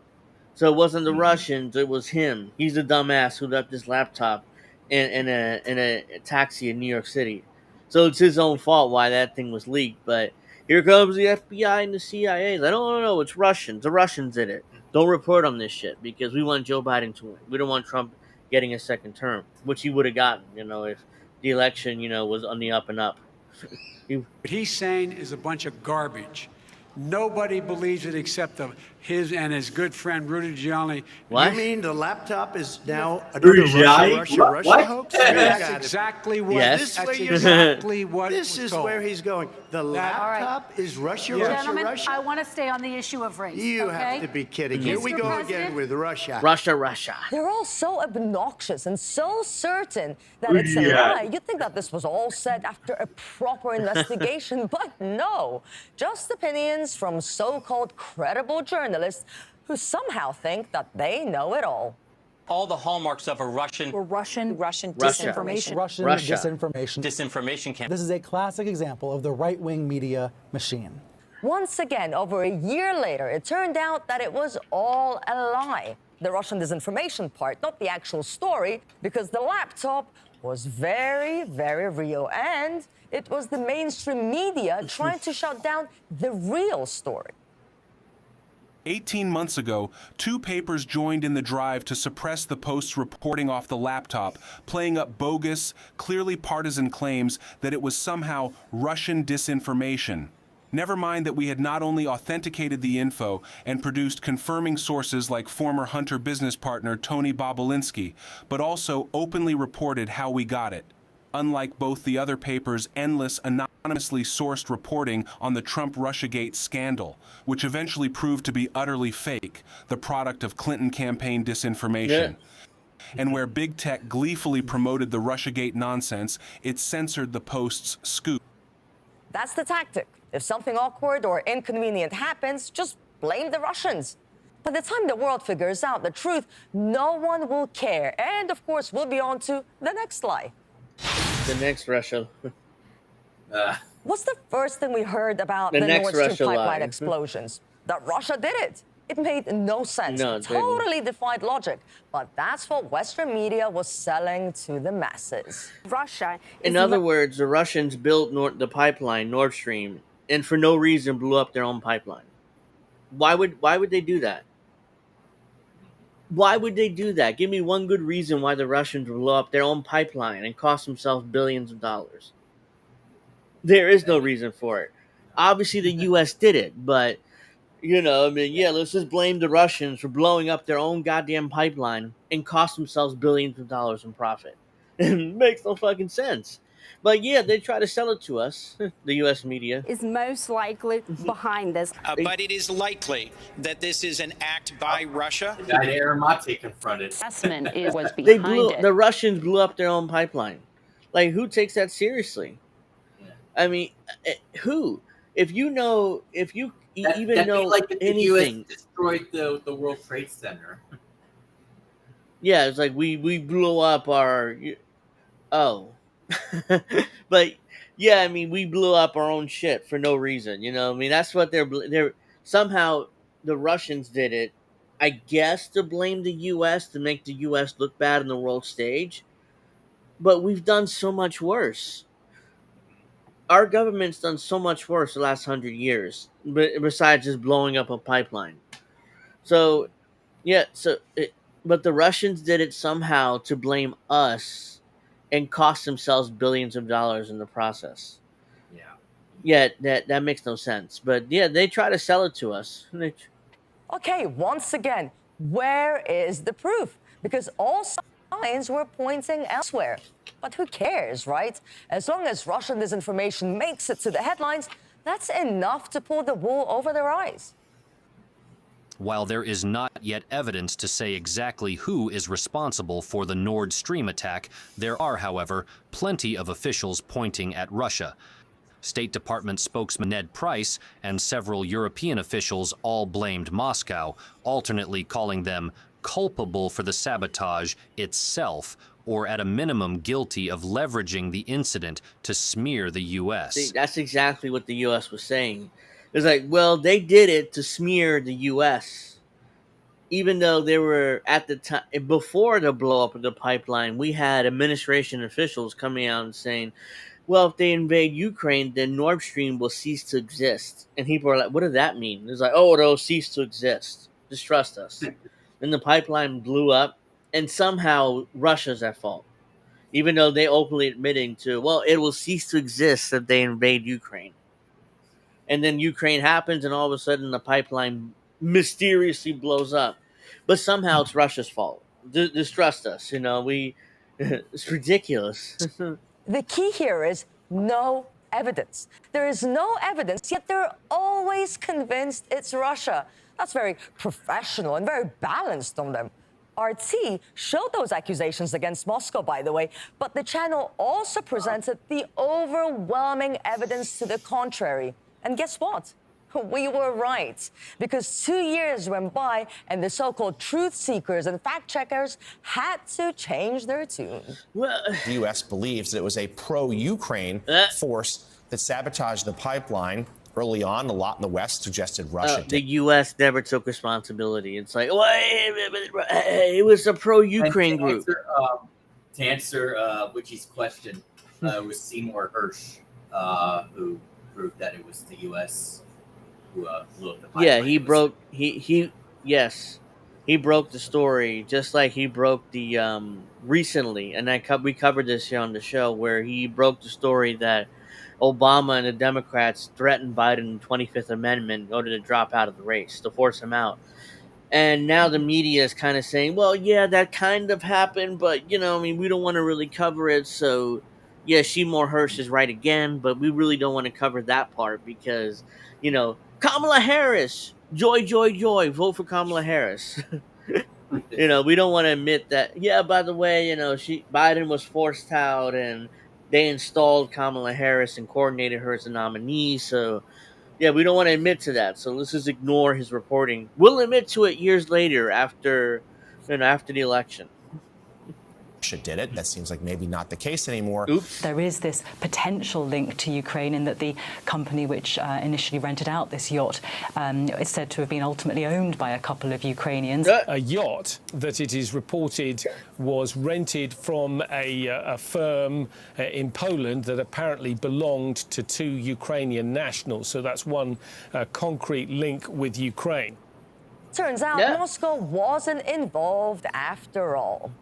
So it wasn't the Russians; it was him. He's the dumbass who left his laptop in a taxi in New York City. So it's his own fault why that thing was leaked. But here comes the FBI and the CIA. Like, no, it's Russians. The Russians did it. Don't report on this shit because we want Joe Biden to win. We don't want Trump getting a second term, which he would have gotten, if the election, was on the up and up. What he's saying is a bunch of garbage. Nobody believes it except his and his good friend Rudy Giuliani. What? You mean the laptop is now Rudy another Giuliani? Russia hoax? That's exactly what. Yes. That's exactly what. This is where he's going. The laptop is Russia, Gentlemen, Russia. I want to stay on the issue of race. You have to be kidding. Here we go again with Russia. Russia. They're all so obnoxious and so certain that it's a lie. You'd think that this was all said after a proper investigation, but no. Just opinions from so-called credible journalists who somehow think that they know it all. All the hallmarks of a Russian Russian disinformation. Russian disinformation campaign. This is a classic example of the right-wing media machine. Once again, over a year later, it turned out that it was all a lie. The Russian disinformation part, not the actual story, because the laptop was very, very real. And it was the mainstream media trying to shut down the real story. 18 months ago, two papers joined in the drive to suppress the Post's reporting off the laptop, playing up bogus, clearly partisan claims that it was somehow Russian disinformation. Never mind that we had not only authenticated the info and produced confirming sources like former Hunter business partner Tony Bobulinski, but also openly reported how we got it. Unlike both the other papers' endless anonymously sourced reporting on the Trump Russiagate scandal, which eventually proved to be utterly fake, the product of Clinton campaign disinformation. And where big tech gleefully promoted the Russiagate nonsense, it censored the Post's scoop. That's the tactic. If something awkward or inconvenient happens, just blame the Russians. By the time the world figures out the truth, no one will care. And of course, we'll be on to the next lie. The next Russia. What's the first thing we heard about The the next Nord Stream Russia pipeline lie. explosions? That Russia did it. It made no sense. No, it didn't. Totally defied logic. But that's what Western media was selling to the masses. Russia. In other words, the Russians built the pipeline, Nord Stream, and for no reason blew up their own pipeline. Why would they do that? Why would they do that? Give me one good reason why the Russians would blow up their own pipeline and cost themselves billions of dollars. There is no reason for it. Obviously, the U.S. did it, but, let's just blame the Russians for blowing up their own goddamn pipeline and cost themselves billions of dollars in profit. It makes no fucking sense. But yeah, they try to sell it to us, the U.S. media. Is most likely behind this. But it is likely that this is an act by Russia. The guy Aramati confronted. Assessment was They behind it. the Russians blew up their own pipeline. Like, who takes that seriously? I mean, who? If you know, if you even know like if anything, the U.S. destroyed the World Trade Center. yeah, it's like we blew up our. Oh, but yeah, I mean, we blew up our own shit for no reason. You know, I mean, that's what they're somehow the Russians did it. I guess to blame the U.S. to make the U.S. look bad on the world stage, but we've done so much worse. Our government's done so much worse the last 100 years, besides just blowing up a pipeline. So, yeah, but the Russians did it somehow to blame us and cost themselves billions of dollars in the process. Yeah, that makes no sense. But yeah, they try to sell it to us. Okay, once again, where is the proof? Because all signs were pointing elsewhere. But who cares, right? As long as Russian disinformation makes it to the headlines, that's enough to pull the wool over their eyes. While there is not yet evidence to say exactly who is responsible for the Nord Stream attack, there are, however, plenty of officials pointing at Russia. State Department spokesman Ned Price and several European officials all blamed Moscow, alternately calling them culpable for the sabotage itself, or at a minimum guilty of leveraging the incident to smear the U.S. See, that's exactly what the U.S. was saying. It's like, well, they did it to smear the U.S. Even though they were at the time, before the blow up of the pipeline, we had administration officials coming out and saying, well, if they invade Ukraine, then Nord Stream will cease to exist. And people are like, what does that mean? It's like, oh, it'll cease to exist. Just trust us. Then the pipeline blew up, and somehow Russia's at fault. Even though they openly admitting to, well, it will cease to exist if they invade Ukraine. And then Ukraine happens, and all of a sudden the pipeline mysteriously blows up. But somehow it's Russia's fault. Just trust us. You know, it's ridiculous. The key here is no evidence. There is no evidence, yet they're always convinced it's Russia. That's very professional and very balanced on them. RT showed those accusations against Moscow, by the way, but the channel also presented the overwhelming evidence to the contrary. And guess what? We were right, because 2 years went by and the so-called truth seekers and fact checkers had to change their tune. The U.S. believes that it was a pro-Ukraine force that sabotaged the pipeline. Early on, a lot in the West suggested Russia did. The U.S. never took responsibility. It's like, well, it was a pro-Ukraine group. To answer Wiki's question, it was Seymour Hersh who proved that it was the U.S. who blew up the pipeline. Yeah, he broke the story, just like he broke the recently, and we covered this here on the show, where he broke the story that Obama and the Democrats threatened Biden 25th Amendment in order to drop out of the race, to force him out. And now the media is kind of saying, well, yeah, that kind of happened, but, you know, I mean, we don't want to really cover it, so, yeah, Seymour Hersh is right again, but we really don't want to cover that part because, you know, Kamala Harris, joy, joy, joy, vote for Kamala Harris. You know, we don't want to admit that, yeah, by the way, you know, Biden was forced out and they installed Kamala Harris and coordinated her as a nominee. So, yeah, we don't want to admit to that. So let's just ignore his reporting. We'll admit to it years later after the election. Russia did it. That seems like maybe not the case anymore. Oops. There is this potential link to Ukraine in that the company which initially rented out this yacht is said to have been ultimately owned by a couple of Ukrainians. A yacht that it is reported was rented from a firm in Poland that apparently belonged to two Ukrainian nationals. So that's one concrete link with Ukraine. Turns out Moscow wasn't involved after all.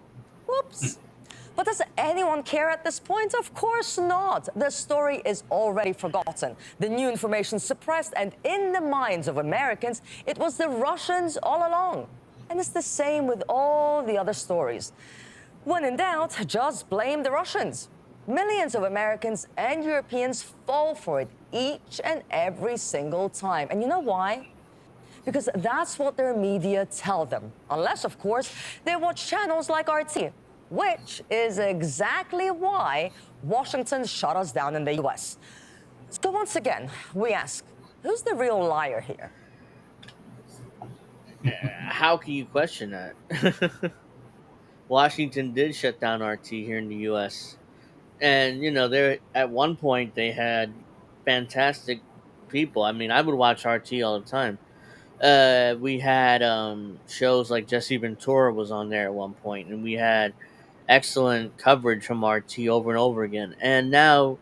Whoops. But does anyone care at this point? Of course not. The story is already forgotten. The new information suppressed, and in the minds of Americans, it was the Russians all along. And it's the same with all the other stories. When in doubt, just blame the Russians. Millions of Americans and Europeans fall for it each and every single time. And you know why? Because that's what their media tell them. Unless, of course, they watch channels like RT, which is exactly why Washington shut us down in the US. So once again, we ask, who's the real liar here? How can you question that? Washington did shut down RT here in the US. And, there at one point they had fantastic people. I mean, I would watch RT all the time. We had shows like Jesse Ventura was on there at one point, and we had excellent coverage from RT over and over again. And now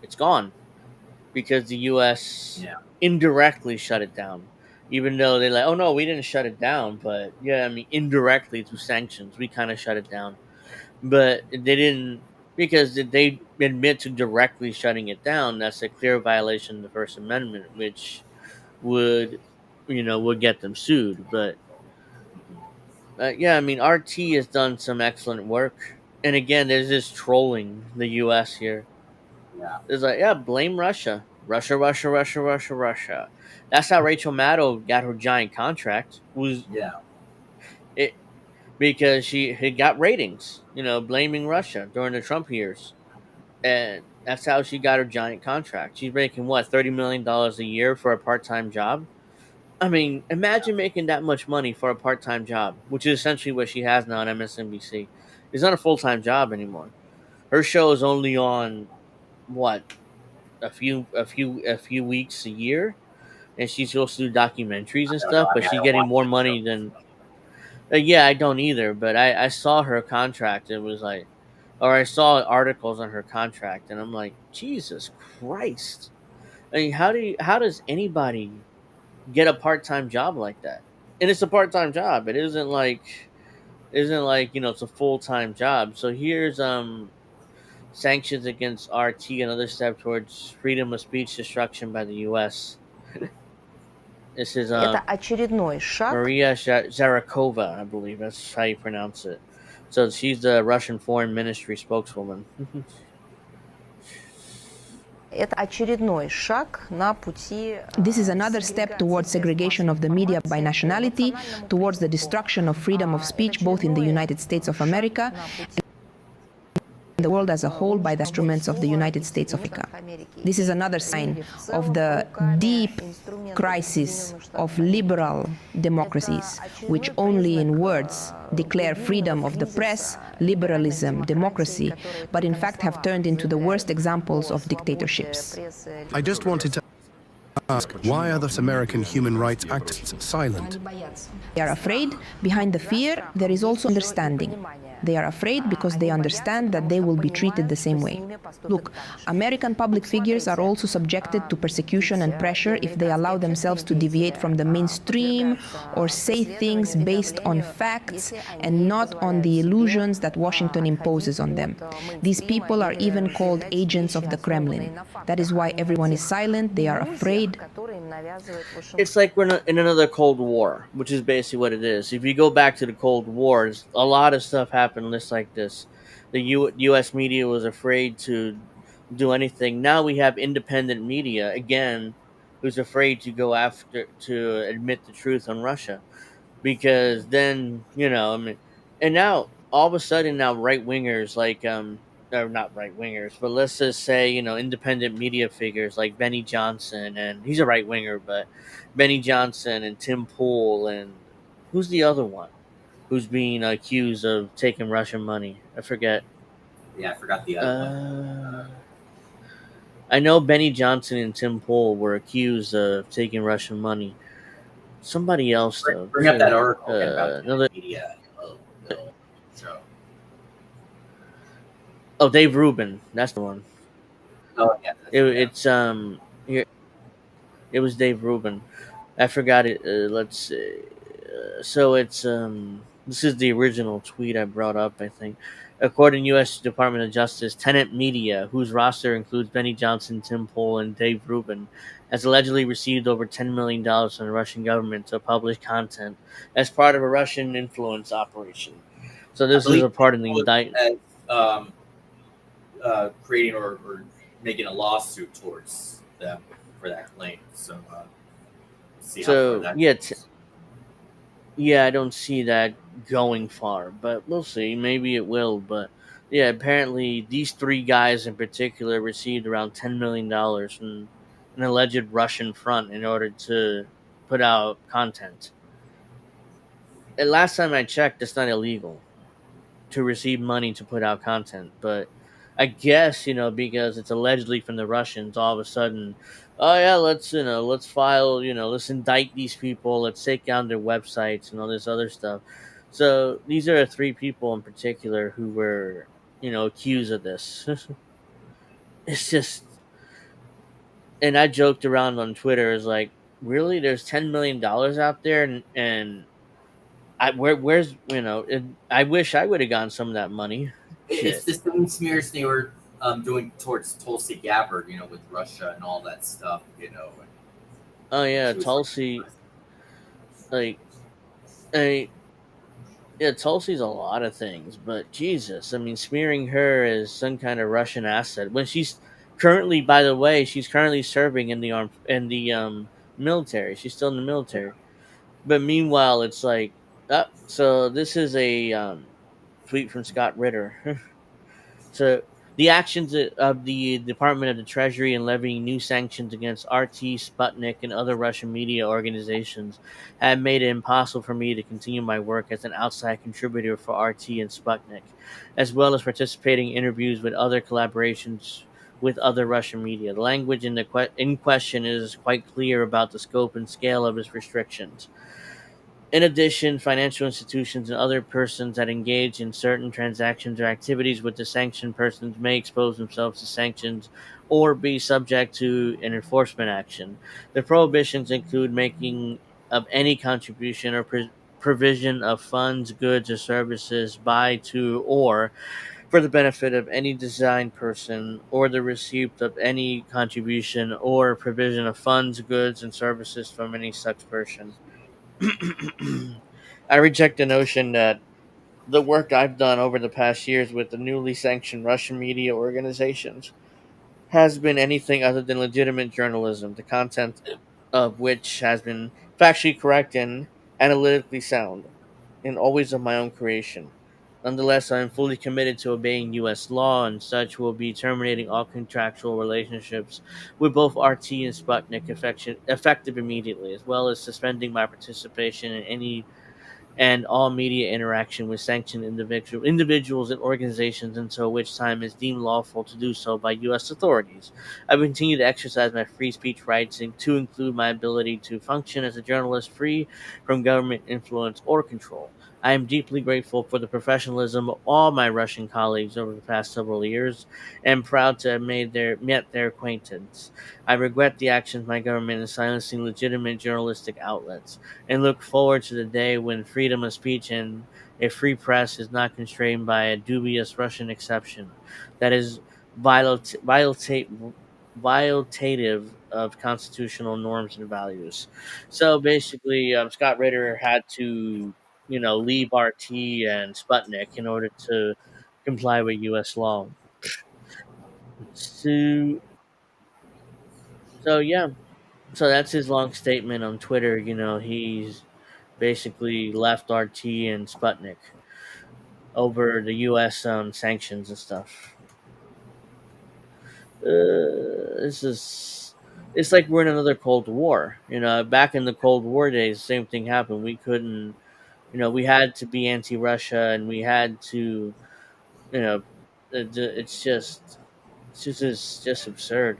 it's gone because the US indirectly shut it down. Even though they're like, oh no, we didn't shut it down, but yeah, I mean, indirectly through sanctions, we kind of shut it down. But they didn't, because they admit to directly shutting it down. That's a clear violation of the First Amendment, which would, would get them sued. But yeah, I mean, RT has done some excellent work. And again, there's this trolling the U.S. here. Yeah. It's like, yeah, blame Russia. Russia, Russia, Russia, Russia, Russia. That's how Rachel Maddow got her giant contract. Because she had got ratings, blaming Russia during the Trump years. And that's how she got her giant contract. She's making, what, $30 million a year for a part-time job? I mean, imagine making that much money for a part-time job, which is essentially what she has now on MSNBC. It's not a full-time job anymore. Her show is only on, what, a few weeks a year, and she's supposed to do documentaries and stuff, but she's getting more money than. Yeah, I don't either, but I saw her contract. It was like, or I saw articles on her contract, and I'm like, Jesus Christ! I mean, how does anybody get a part-time job like that? And it's a part-time job. It isn't like it's a full-time job. So here's sanctions against RT, another step towards freedom of speech destruction by the U.S. This is Это очередной шаг. Maria Zarakova, I believe that's how you pronounce it. So she's the Russian Foreign Ministry spokeswoman. Это очередной шаг на пути. This is another step towards segregation of the media by nationality, towards the destruction of freedom of speech both in the United States of America and the world as a whole by the instruments of the United States of America. This is another sign of the deep crisis of liberal democracies, which only in words declare freedom of the press, liberalism, democracy, but in fact have turned into the worst examples of dictatorships. I just wanted to ask, why are those American human rights activists silent? They are afraid. Behind the fear, there is also understanding. They are afraid because they understand that they will be treated the same way. Look, American public figures are also subjected to persecution and pressure if they allow themselves to deviate from the mainstream or say things based on facts and not on the illusions that Washington imposes on them. These people are even called agents of the Kremlin. That is why everyone is silent. They are afraid. It's like we're in another Cold War, which is basically what it is. If you go back to the Cold Wars, a lot of stuff happened just like this. The U.S. media was afraid to do anything. Now we have independent media, again, who's afraid to go after, to admit the truth on Russia. Because then, and now, all of a sudden, now right-wingers like, or not right-wingers, but let's just say, independent media figures like Benny Johnson, and he's a right-winger, but Benny Johnson and Tim Pool, and who's the other one who's being accused of taking Russian money? I forget. Yeah, I forgot the other one. I know Benny Johnson and Tim Pool were accused of taking Russian money. Somebody else, though. Bring up that article about media. Oh, Dave Rubin. That's the one. Oh, yeah. It was Dave Rubin. I forgot it. Let's see. So it's this is the original tweet I brought up, I think. According to U.S. Department of Justice, Tenet Media, whose roster includes Benny Johnson, Tim Pool, and Dave Rubin, has allegedly received over $10 million from the Russian government to publish content as part of a Russian influence operation. So this is a part of the indictment. creating or making a lawsuit towards them for that claim. So see how far that goes. Yeah, I don't see that going far, but we'll see. Maybe it will, but yeah, apparently these three guys in particular received around $10 million from an alleged Russian front in order to put out content. And last time I checked, it's not illegal to receive money to put out content, but I guess because it's allegedly from the Russians, all of a sudden, oh yeah, let's file, let's indict these people, let's take down their websites and all this other stuff. So these are three people in particular who were accused of this. It's just, and I joked around on Twitter, is like, really, there's $10 million out there, and where's I wish I would have gotten some of that money. It's Shit. the same smears they were doing towards Tulsi Gabbard, with Russia and all that stuff, Oh yeah, Tulsi. Like, I yeah, Tulsi's a lot of things, but Jesus, I mean, smearing her as some kind of Russian asset when she's currently, by the way, she's currently serving in the military. She's still in the military, but meanwhile, it's like, so this is a tweet from Scott Ritter. So the actions of the Department of the Treasury in levying new sanctions against RT, Sputnik, and other Russian media organizations have made it impossible for me to continue my work as an outside contributor for RT and Sputnik, as well as participating in interviews with other collaborations with other Russian media. The language in question is quite clear about the scope and scale of its restrictions. In addition, financial institutions and other persons that engage in certain transactions or activities with the sanctioned persons may expose themselves to sanctions or be subject to an enforcement action. The prohibitions include making of any contribution or provision of funds, goods, or services by, to, or for the benefit of any designed person, or the receipt of any contribution or provision of funds, goods, and services from any such person. I reject the notion that the work I've done over the past years with the newly sanctioned Russian media organizations has been anything other than legitimate journalism, the content of which has been factually correct and analytically sound, and always of my own creation. Nonetheless, I am fully committed to obeying U.S. law, and such will be terminating all contractual relationships with both RT and Sputnik effective immediately, as well as suspending my participation in any and all media interaction with sanctioned individuals and organizations until which time is deemed lawful to do so by U.S. authorities. I will continue to exercise my free speech rights to include my ability to function as a journalist free from government influence or control. I am deeply grateful for the professionalism of all my Russian colleagues over the past several years and proud to have met their acquaintance. I regret the actions my government is silencing legitimate journalistic outlets and look forward to the day when freedom of speech and a free press is not constrained by a dubious Russian exception that is violative of constitutional norms and values. So basically, Scott Ritter had to, leave RT and Sputnik in order to comply with U.S. law. So, so yeah, so that's his long statement on Twitter. He's basically left RT and Sputnik over the U.S. Sanctions and stuff. This is it's like we're in another Cold War. Back in the Cold War days, same thing happened. We couldn't, we had to be anti-Russia, and we had to, you know, it's just absurd.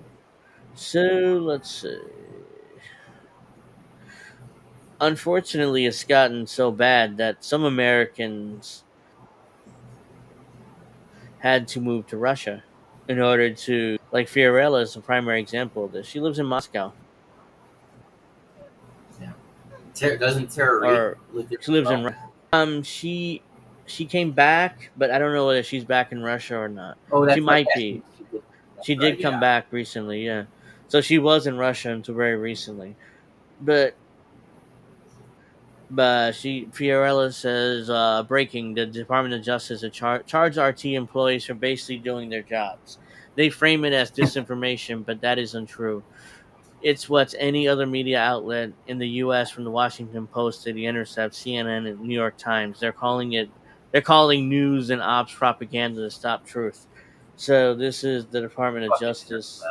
So let's see. Unfortunately, it's gotten so bad that some Americans had to move to Russia in order to, like, Fiorella is a primary example of this. She lives in Moscow. Doesn't Tara Reid Or live there she lives as in well? she came back, but I don't know whether she's back in Russia or not. Oh, She that's right. might Yeah, be. that's She right. did come Yeah. back recently, yeah. So she was in Russia until very recently. But But Fiorella says, breaking, the Department of Justice charged RT employees for basically doing their jobs. They frame it as disinformation, but that is untrue. It's what any other media outlet in the U.S., from the Washington Post to The Intercept, CNN, and New York Times, they're calling news and ops propaganda to stop truth. So this is the Department of Justice.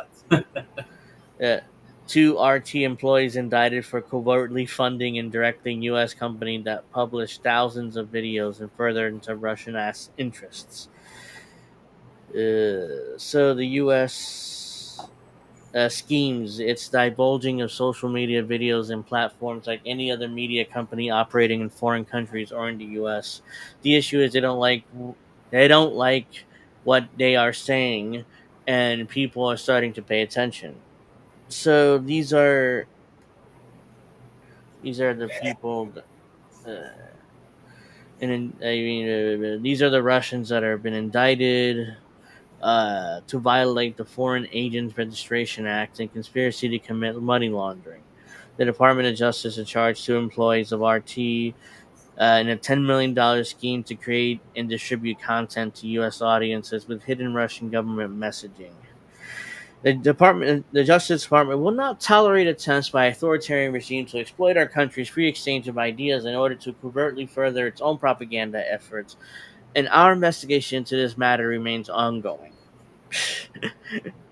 Two RT employees indicted for covertly funding and directing U.S. company that published thousands of videos and furtherance of Russian interests. So the U.S. Schemes its divulging of social media videos and platforms like any other media company operating in foreign countries or in the U.S. The issue is they don't like what they are saying, and people are starting to pay attention. So these are the people. Uh, these are the Russians that have been indicted to violate the Foreign Agents Registration Act and conspiracy to commit money laundering. The Department of Justice has charged two employees of RT in a $10 million scheme to create and distribute content to U.S. audiences with hidden Russian government messaging. The Justice Department will not tolerate attempts by authoritarian regimes to exploit our country's free exchange of ideas in order to covertly further its own propaganda efforts, and our investigation into this matter remains ongoing.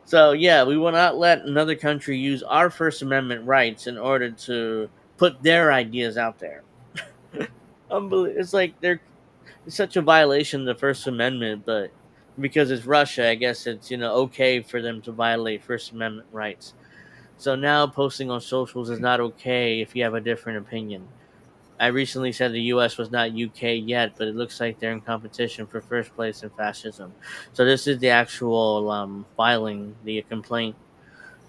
So, yeah, we will not let another country use our First Amendment rights in order to put their ideas out there. It's like it's such a violation of the First Amendment, but because it's Russia, I guess it's okay for them to violate First Amendment rights. So now posting on socials is not okay if you have a different opinion. I recently said the U.S. was not UK yet, but it looks like they're in competition for first place in fascism. So this is the actual filing, the complaint.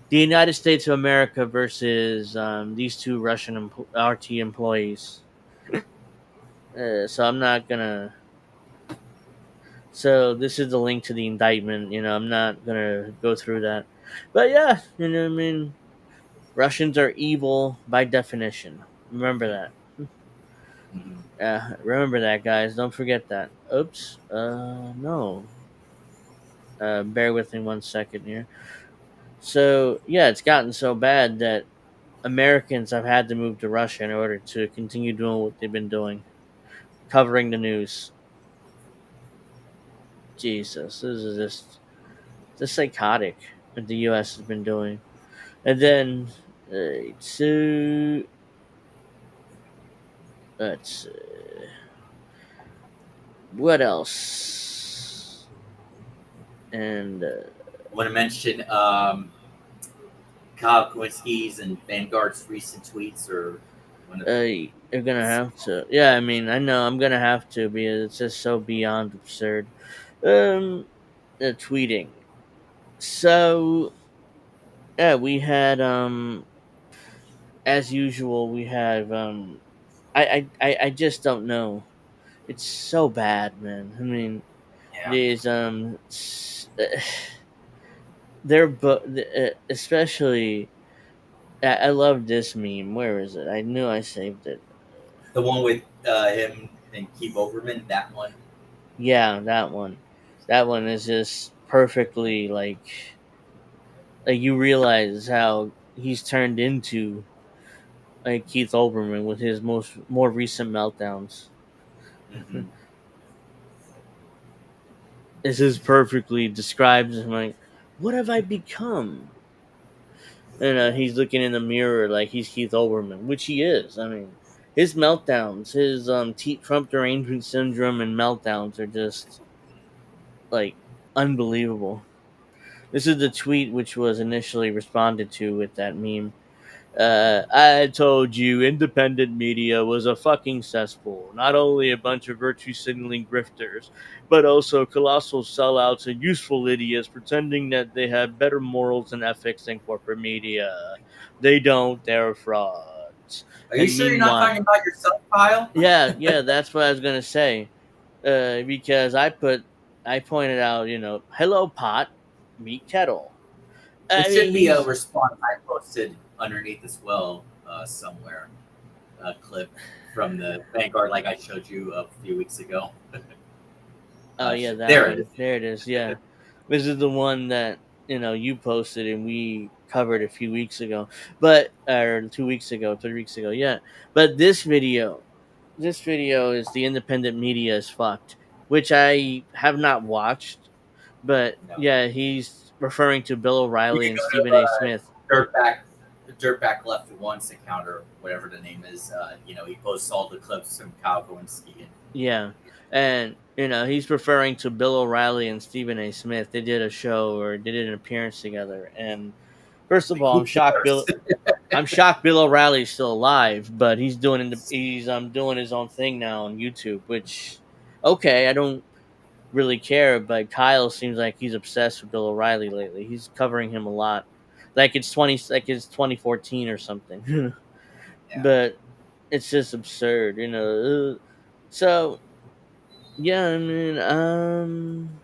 The United States of America versus these two Russian RT employees. So I'm not gonna. So this is the link to the indictment. I'm not gonna go through that, but yeah, what I mean. Russians are evil by definition. Remember that. Remember that, guys. Don't forget that. Oops. No. Bear with me 1 second here. So yeah, it's gotten so bad that Americans have had to move to Russia in order to continue doing what they've been doing, covering the news. Jesus, this is just psychotic what the U.S. has been doing. And then, so let's what else? And I want to mention Kyle Kowinski's and Vanguard's recent tweets, or you're gonna have to. Yeah, I mean, I know I'm gonna have to because it's just so beyond absurd. Tweeting. So, yeah, we had as usual, we have I just don't know. It's so bad, man. I mean, these they're especially. I love this meme. Where is it? I knew I saved it. The one with him and Keith Olbermann, that one. Yeah, that one. That one is just perfectly like you realize how he's turned into like Keith Olbermann with his more recent meltdowns. Mm-hmm. This is perfectly describes him like, what have I become? And he's looking in the mirror like he's Keith Olbermann, which he is. I mean, his meltdowns, his Trump derangement syndrome and meltdowns are just like unbelievable. This is the tweet which was initially responded to with that meme. I told you independent media was a fucking cesspool. Not only a bunch of virtue signaling grifters, but also colossal sellouts and useful idiots pretending that they have better morals and ethics than corporate media. They don't, they're frauds. Are you sure you're not talking about yourself, Kyle? Yeah, that's what I was gonna say. Because I pointed out, hello pot, meet kettle. There should be a response I posted underneath as well, somewhere. clip from the Vanguard, like I showed you a few weeks ago. Oh yeah, that there one. it is. There it is. Yeah, this is the one that you posted and we covered a few weeks ago, but or 2 weeks ago, 3 weeks ago. Yeah, but this video is the independent media is fucked, which I have not watched, but yeah, he's referring to Bill You O'Reilly can and go Stephen to A. Smith. Dirtback Left Once account or whatever the name is. He posts all the clips from Kyle Kowinski. Yeah, and he's referring to Bill O'Reilly and Stephen A. Smith. They did a show or they did an appearance together. And first of all, I'm shocked Bill O'Reilly's still alive, but he's doing his own thing now on YouTube. Which, okay, I don't really care, but Kyle seems like he's obsessed with Bill O'Reilly lately. He's covering him a lot, like it's 2014 or something. But it's just absurd. So, yeah, I mean,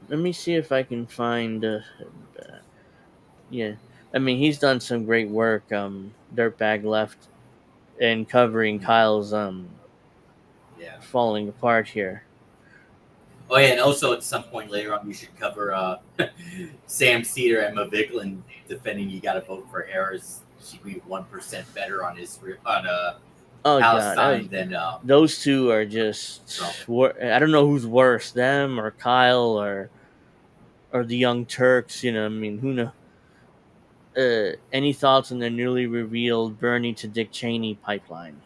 let me see if I can find. Yeah, I mean, he's done some great work. Dirtbag Left, and covering Kyle's falling apart here. Oh yeah, and also at some point later on, we should cover Sam Cedar and Emma Vigeland defending "You Got to Vote for Harris." She'd be 1% better on Palestine than those two are just. I don't know who's worse, them or Kyle or the Young Turks. I mean, who knows? Any thoughts on the newly revealed Bernie to Dick Cheney pipeline?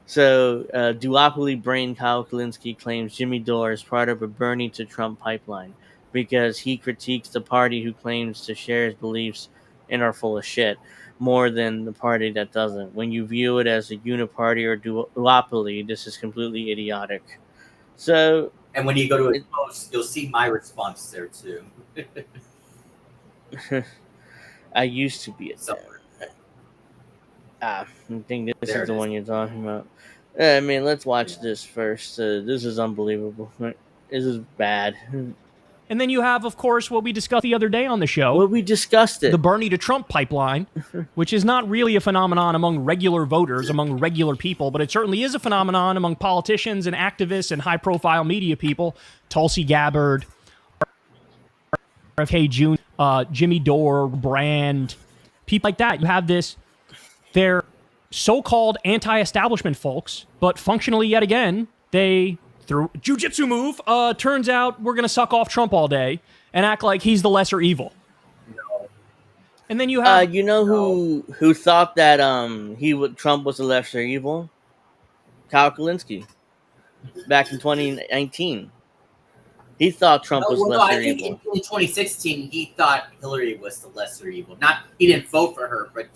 So, duopoly brain Kyle Kulinski claims Jimmy Dore is part of a Bernie to Trump pipeline because he critiques the party who claims to share his beliefs and are full of shit more than the party that doesn't. When you view it as a uniparty or duopoly, this is completely idiotic. So, and when you go to his post, you'll see my response there too. I used to be I think this is the one you're talking about. I mean, let's watch this first. This is unbelievable. This is bad. And then you have, of course, what we discussed the other day on the show. Well, we discussed it. The Bernie to Trump pipeline, which is not really a phenomenon among regular voters, among regular people, but it certainly is a phenomenon among politicians and activists and high-profile media people. Tulsi Gabbard, RFK Jr., Jimmy Dore, Brand, people like that. You have this, they're so-called anti-establishment folks, but functionally, yet again, they... through jiu-jitsu move, turns out we're going to suck off Trump all day and act like he's the lesser evil. No. And then you have... who thought that Trump was the lesser evil? Kyle Kulinski. Back in 2019. He thoued Trump was lesser evil. In 2016, he thought Hillary was the lesser evil. He didn't vote for her, but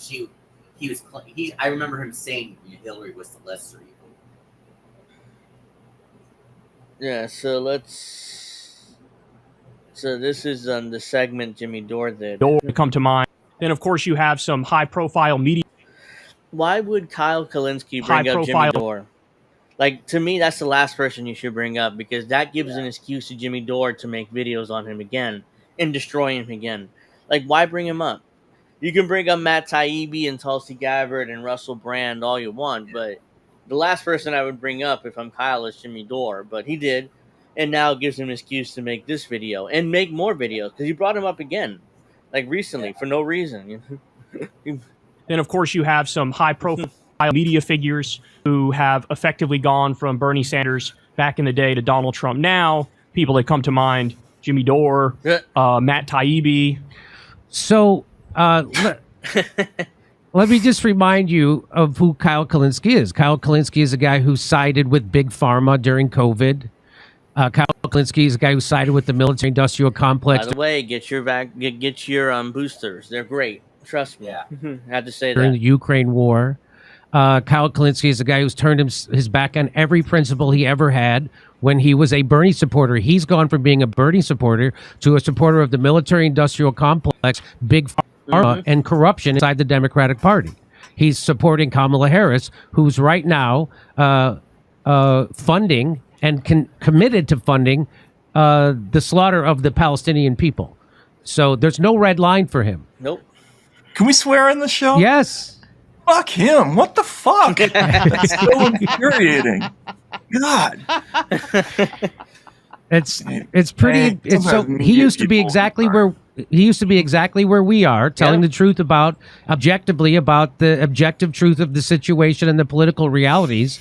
I remember him saying Hillary was the lesser evil. Yeah, so this is the segment Jimmy Dore did. Dore come to mind. Then, of course, you have some high-profile media. Why would Kyle Kulinski bring up Jimmy Dore? Like, to me, that's the last person you should bring up because that gives an excuse to Jimmy Dore to make videos on him again and destroy him again. Like, why bring him up? You can bring up Matt Taibbi and Tulsi Gabbard and Russell Brand all you want, but the last person I would bring up if I'm Kyle is Jimmy Dore, but he did, and now it gives him an excuse to make this video and make more videos because he brought him up again, like recently, for no reason. Then, of course, you have some high-profile media figures who have effectively gone from Bernie Sanders back in the day to Donald Trump now. People that come to mind, Jimmy Dore, Matt Taibbi. So, let me just remind you of who Kyle Kulinski is. Kyle Kulinski is a guy who sided with Big Pharma during COVID. Kyle Kulinski is a guy who sided with the military-industrial complex. By the way, get your boosters. They're great. Trust me. Yeah. I had to say during that. the Ukraine war. Kyle Kulinski is a guy who's turned his back on every principle he ever had when he was a Bernie supporter. He's gone from being a Bernie supporter to a supporter of the military-industrial complex, Big Pharma, and corruption inside the Democratic Party. He's supporting Kamala Harris, who's right now funding and committed to funding the slaughter of the Palestinian people. So there's no red line for him. Nope. Can we swear on the show? Yes. Fuck him. What the fuck? That's so infuriating. God. It's pretty. It's so he used to be exactly where we are, telling the truth objectively about the objective truth of the situation and the political realities,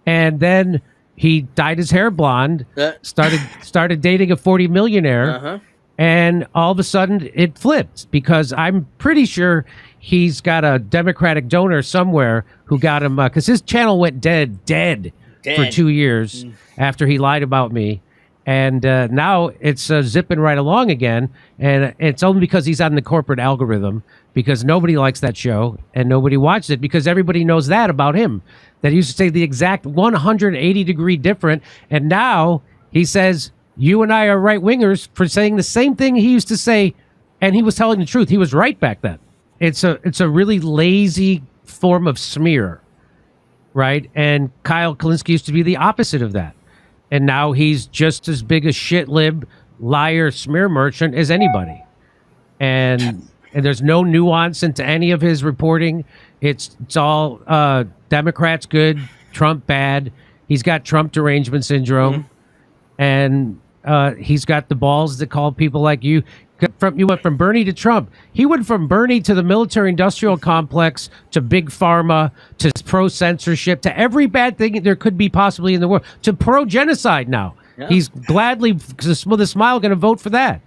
and then he dyed his hair blonde, started dating a 40 millionaire, and all of a sudden it flipped because I'm pretty sure he's got a Democratic donor somewhere who got him because his channel went dead for 2 years after he lied about me. And now it's zipping right along again. And it's only because he's on the corporate algorithm, because nobody likes that show and nobody watches it because everybody knows that about him, that he used to say the exact 180-degree different. And now he says, you and I are right-wingers for saying the same thing he used to say. And he was telling the truth. He was right back then. It's a really lazy form of smear, right? And Kyle Kalinske used to be the opposite of that. And now he's just as big a shit lib, liar, smear merchant as anybody. And there's no nuance into any of his reporting. It's all Democrats good, Trump bad. He's got Trump derangement syndrome. And he's got the balls to call people like you. You went from Bernie to Trump. He went from Bernie to the military-industrial complex to big pharma to pro-censorship to every bad thing there could be possibly in the world to pro-genocide now. Yeah. He's gladly, with a smile, going to vote for that.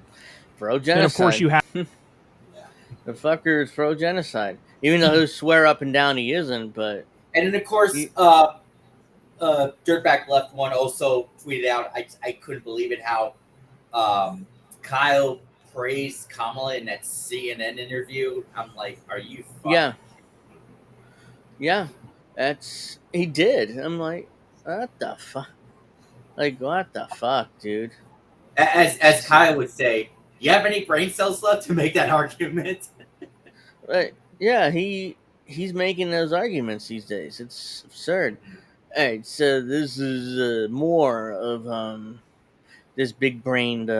Pro-genocide. And of course you have... The fucker is pro-genocide. Even though he'll swear up and down he isn't, but... And then, of course, Dirtbag Left One also tweeted out, I couldn't believe it, how Kyle praised Kamala in that CNN interview. I'm like, are you fucking... Yeah, he did. I'm like, what the fuck? Like, what the fuck, dude? As Kyle would say, you have any brain cells left to make that argument? Right. Yeah, he's making those arguments these days. It's absurd. All right, so this is more of this big-brained...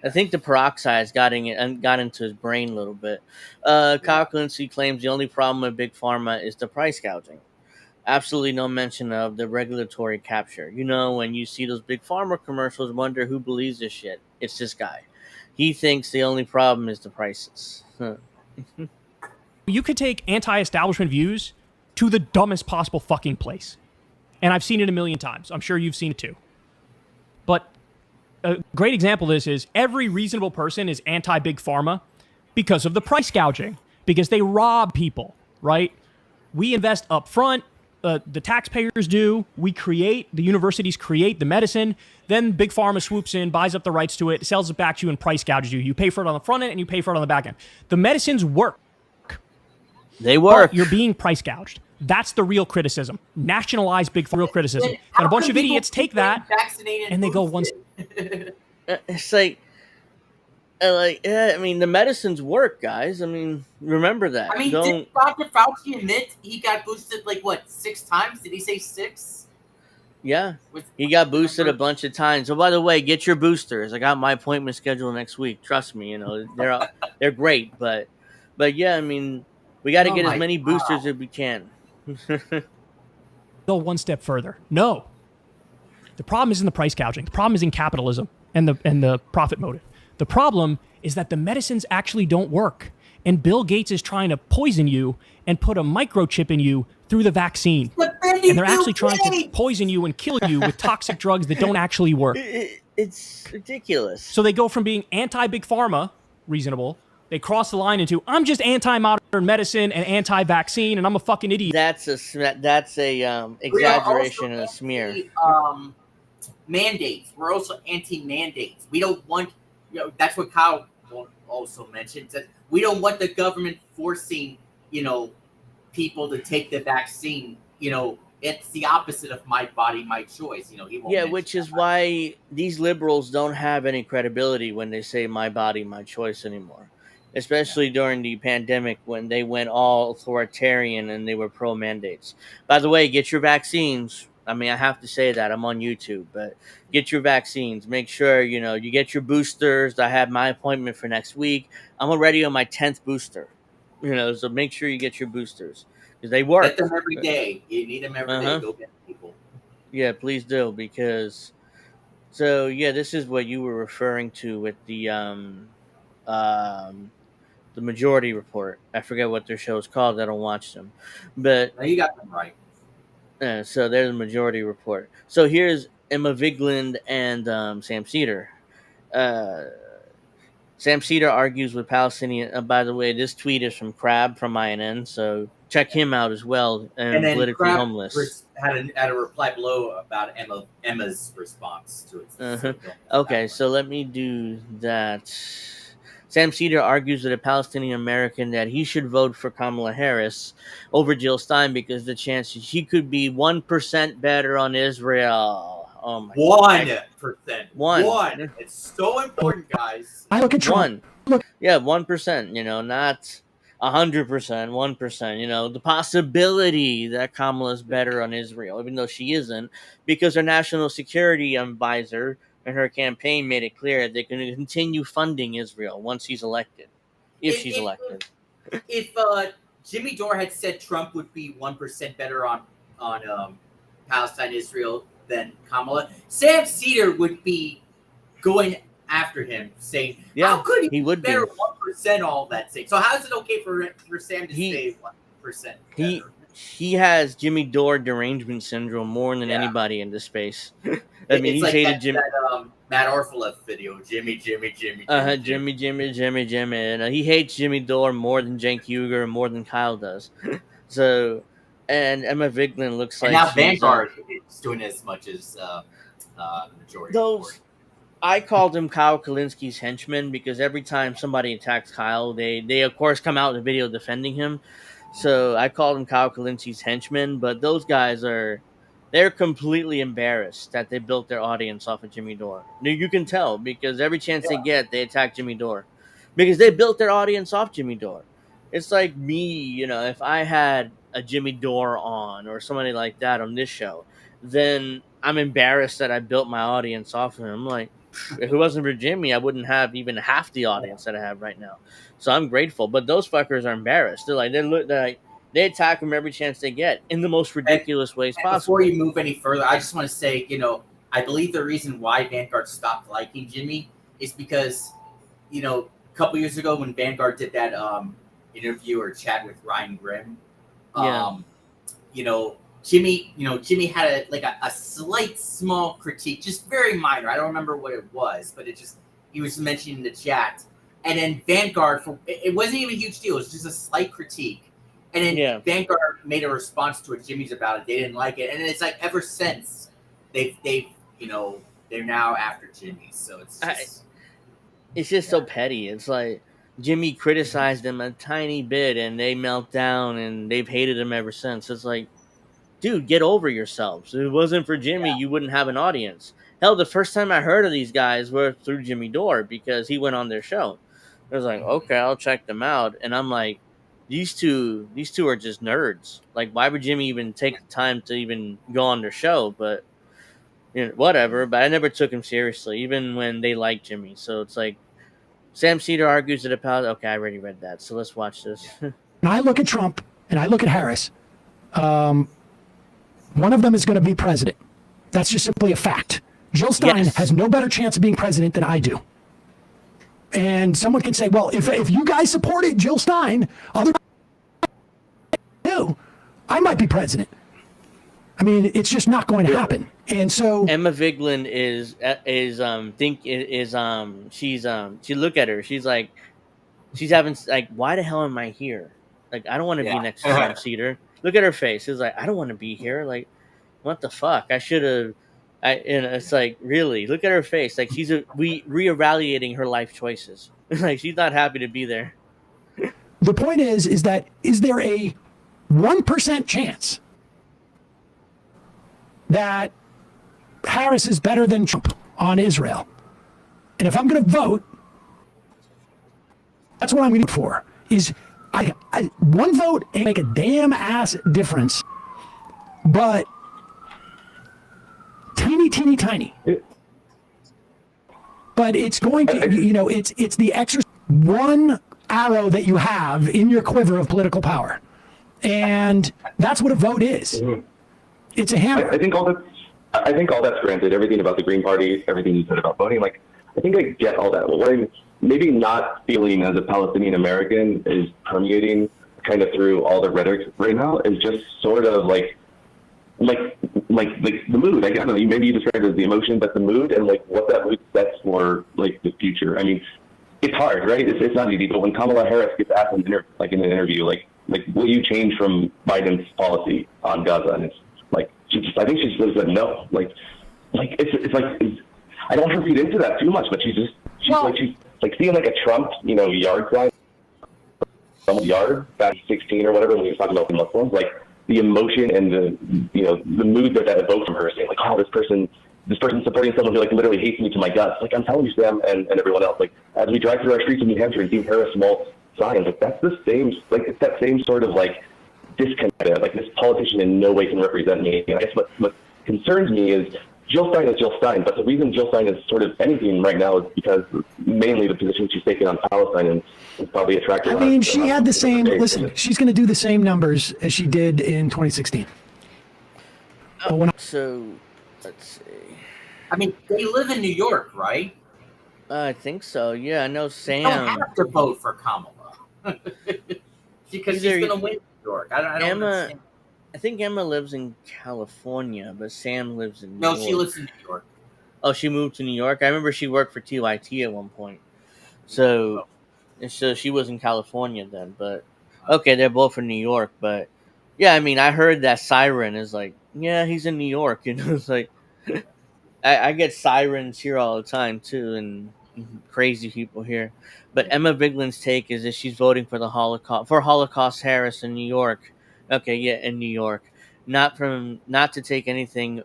I think the peroxide got into his brain a little bit. Kyle Kalinske claims the only problem with Big Pharma is the price gouging. Absolutely no mention of the regulatory capture. You know, when you see those Big Pharma commercials, wonder who believes this shit. It's this guy. He thinks the only problem is the prices. You could take anti-establishment views to the dumbest possible fucking place. And I've seen it a million times. I'm sure you've seen it too. But a great example of this is every reasonable person is anti-Big Pharma because of the price gouging, because they rob people, right? We invest up front. The taxpayers do. The universities create the medicine. Then Big Pharma swoops in, buys up the rights to it, sells it back to you, and price gouges you. You pay for it on the front end and you pay for it on the back end. The medicines work. They work. But you're being price gouged. That's the real criticism. Nationalize Big Pharma. Real criticism. And a bunch of idiots take that and they go one. It's like, I mean, the medicines work, guys. I mean, remember that. I mean, did Dr. Fauci admit he got boosted 6 times? Did he say 6? Yeah, he got boosted a bunch of times. So, by the way, get your boosters. I got my appointment scheduled next week. Trust me, you know they're great. But yeah, I mean, we got to get as many boosters as we can. Go one step further. No, the problem isn't the price gouging. The problem is in capitalism and the profit motive. The problem is that the medicines actually don't work. And Bill Gates is trying to poison you and put a microchip in you through the vaccine. And they're actually trying to poison you and kill you with toxic drugs that don't actually work. It's ridiculous. So they go from being anti-Big Pharma, reasonable, they cross the line into, I'm just anti-modern medicine and anti-vaccine and I'm a fucking idiot. That's a exaggeration and a smear. Mandates. We're also anti-mandates. We don't want... that's what Kyle also mentioned. That we don't want the government forcing, people to take the vaccine. It's the opposite of my body, my choice. He won't which is why these liberals don't have any credibility when they say my body, my choice anymore. Especially during the pandemic when they went all authoritarian and they were pro-mandates. By the way, get your vaccines. I mean, I have to say that. I'm on YouTube, but get your vaccines. Make sure, you get your boosters. I have my appointment for next week. I'm already on my 10th booster. So make sure you get your boosters because they work. Get them every day. You need them every day. Go get people. Yeah, please do because. So yeah, this is what you were referring to with the Majority Report. I forget what their show is called. I don't watch them, but no, you got them right. So there's the Majority Report. So here's Emma Vigeland and Sam Cedar. Sam Cedar argues with Palestinian. By the way, this tweet is from Crab from INN, so check him out as well. And then Politically Crab Homeless had a reply below about Emma's response to it. So okay, so let me do that. Sam Cedar argues with a Palestinian American that he should vote for Kamala Harris over Jill Stein because the chances she could be 1% better on Israel. Oh my 1%. God. 1. It's so important, guys. I look at Trump. Yeah, 1%, not 100%, 1%. The possibility that Kamala's better on Israel, even though she isn't, because her national security advisor and her campaign made it clear they're going to continue funding Israel once he's elected, if she's elected. If Jimmy Dore had said Trump would be 1% better on Palestine, Israel than Kamala, Sam Cedar would be going after him, saying, "How could he would better be 1% all that thing?" So how is it okay for Sam to say 1%? He has Jimmy Dore derangement syndrome more than anybody in this space. I mean, he's like hated Jimmy. That Matt Orfalef video, Jimmy. Jimmy. And he hates Jimmy Dore more than Cenk Uygur, more than Kyle does. So, and Emma Vigeland looks like now Vanguard is doing as much as Majority. Those. I called him Kyle Kalinski's henchman because every time somebody attacks Kyle, they of course come out in a video defending him. So I called him Kyle Kalinski's henchman, but those guys they're completely embarrassed that they built their audience off of Jimmy Dore. You can tell because every chance they get, they attack Jimmy Dore because they built their audience off Jimmy Dore. It's like me, if I had a Jimmy Dore on or somebody like that on this show, then I'm embarrassed that I built my audience off of him. I'm like, if it wasn't for Jimmy, I wouldn't have even half the audience that I have right now. So I'm grateful. But those fuckers are embarrassed. They attack him every chance they get in the most ridiculous ways possible. Before you move any further, I just want to say, I believe the reason why Vanguard stopped liking Jimmy is because, a couple years ago when Vanguard did that interview or chat with Ryan Grimm, Jimmy had a slight small critique, just very minor. I don't remember what it was, but he was mentioning in the chat. And then Vanguard, it wasn't even a huge deal. It was just a slight critique. And then Vanguard made a response to it. Jimmy's about it. They didn't like it. And then it's like ever since they're now after Jimmy. So it's just so petty. It's like Jimmy criticized them a tiny bit and they melt down and they've hated him ever since. It's like, dude, get over yourselves. If it wasn't for Jimmy, you wouldn't have an audience. Hell, the first time I heard of these guys were through Jimmy Dore because he went on their show. I was like, okay, I'll check them out. And I'm like, these two are just nerds. Like, why would Jimmy even take the time to even go on their show? But whatever. But I never took him seriously, even when they liked Jimmy. So it's like, Sam Cedar argues that okay, I already read that. So let's watch this. And I look at Trump and I look at Harris. One of them is going to be president. That's just simply a fact. Jill Stein has no better chance of being president than I do. And someone can say, well, if you guys supported Jill Stein, I might be president. I mean, it's just not going to happen. And so Emma Vigeland she look at her. She's like, she's having like, why the hell am I here? Like, I don't want to be next to Sam Cedar. Look at her face. She's like, I don't want to be here. Like, what the fuck? I should have. It's like, really, look at her face. Like, she's reevaluating her life choices. Like, she's not happy to be there. The point is that is there a 1% chance that Harris is better than Trump on Israel? And if I'm going to vote, that's what I'm going to vote for. Is one vote ain't make a damn ass difference, but teeny. But it's going to, it's the exercise. One arrow that you have in your quiver of political power. And that's what a vote is. It's a hammer. I think all that's granted. Everything about the Green Party, everything you said about voting, like, I think I get all that. What I'm maybe not feeling as a Palestinian American is permeating kind of through all the rhetoric right now is just sort of like the mood. I don't know, maybe you described it as the emotion, but the mood and like what that mood sets for like the future. I mean, it's hard, right? It's not easy. But when Kamala Harris gets asked in an interview, like will you change from Biden's policy on Gaza? And it's like I think she just said no. Like it's like I don't want to read into that too much, but she's like seeing like a Trump, yard sign, yard back in 16 or whatever when he was talking about the Muslims, like the emotion and the mood that evoked from her, saying like, oh, this person supporting someone who like literally hates me to my guts. Like I'm telling you, Sam, and everyone else, like as we drive through our streets in New Hampshire and see Harris mulch signs, like that's the same, like it's that same sort of like disconnect. Like this politician in no way can represent me. And I guess what concerns me is Jill Stein is Jill Stein, but the reason Jill Stein is sort of anything right now is because mainly the position she's taken on Palestine and is probably attractive. I mean, she had the same, listen, she's going to do the same numbers as she did in 2016. So, let's see. I mean, they live in New York, right? I think so. Yeah, I know Sam. You don't have to vote for Kamala because she's going to win New York. I don't understand. I think Emma lives in California, but Sam lives in New York. No, she lives in New York. Oh, she moved to New York? I remember she worked for TYT at one point. So she was in California then. But, okay, they're both from New York. But, yeah, I mean, I heard that siren is like, yeah, he's in New York. It's like, I get sirens here all the time, too, and crazy people here. But Emma Viglin's take is that she's voting for Holocaust Harris in New York. Okay, yeah, in New York. Not to take anything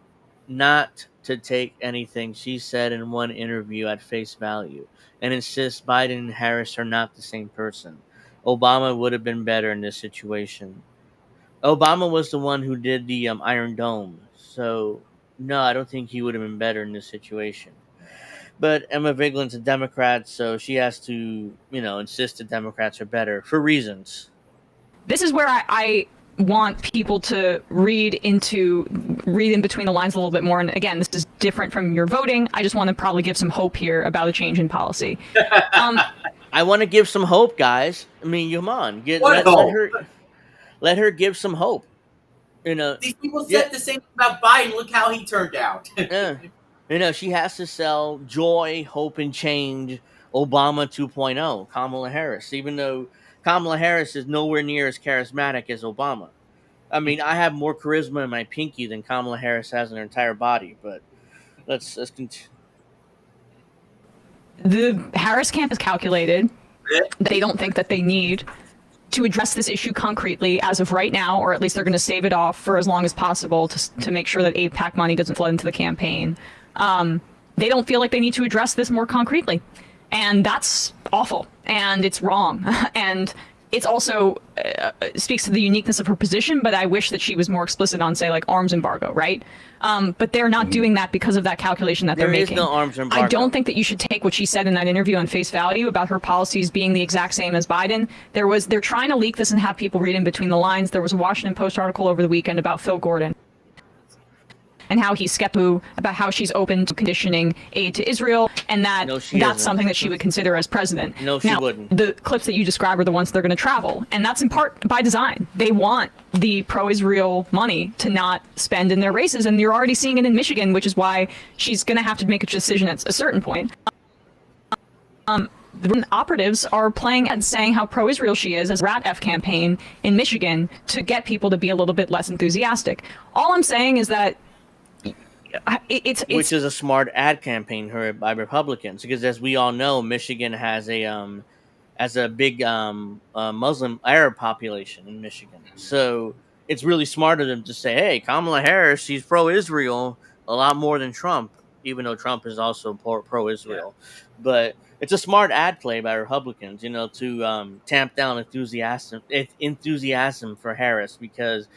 she said in one interview at face value, and insists Biden and Harris are not the same person. Obama would have been better in this situation. Obama was the one who did the Iron Dome, so no, I don't think he would have been better in this situation. But Emma Viglin's a Democrat, so she has to, insist the Democrats are better for reasons. This is where I want people to read in between the lines a little bit more. And again, this is different from your voting. I just want to probably give some hope here about a change in policy. I want to give some hope, guys. I mean, come on, let her give some hope. These people said the same thing about Biden. Look how he turned out. Yeah. She has to sell joy, hope, and change. Obama 2.0, Kamala Harris, even though Kamala Harris is nowhere near as charismatic as Obama. I mean, I have more charisma in my pinky than Kamala Harris has in her entire body, but let's continue. The Harris camp is calculated. They don't think that they need to address this issue concretely as of right now, or at least they're going to save it off for as long as possible to make sure that AIPAC money doesn't flood into the campaign. They don't feel like they need to address this more concretely. And that's awful, and it's wrong, and it's also speaks to the uniqueness of her position, but I wish that she was more explicit on, say, like arms embargo, right? But they're not doing that because of that calculation that they're making. There is no arms embargo. I don't think that you should take what she said in that interview on face value about her policies being the exact same as Biden. They're trying to leak this and have people read in between the lines. There was a Washington Post article over the weekend about Phil Gordon and how he's skeptical about how she's open to conditioning aid to Israel, and that's something that she would consider as president. No, she wouldn't. The clips that you describe are the ones they're going to travel, and that's in part by design. They want the pro-Israel money to not spend in their races, and you're already seeing it in Michigan, which is why she's going to have to make a decision at a certain point. The operatives are playing and saying how pro-Israel she is as Rat F campaign in Michigan to get people to be a little bit less enthusiastic. All I'm saying is that which is a smart ad campaign heard by Republicans, because as we all know, Michigan has a big Muslim Arab population in Michigan. So it's really smart of them to say, hey, Kamala Harris, she's pro-Israel a lot more than Trump, even though Trump is also pro-Israel. Yeah. But it's a smart ad play by Republicans, to tamp down enthusiasm for Harris because,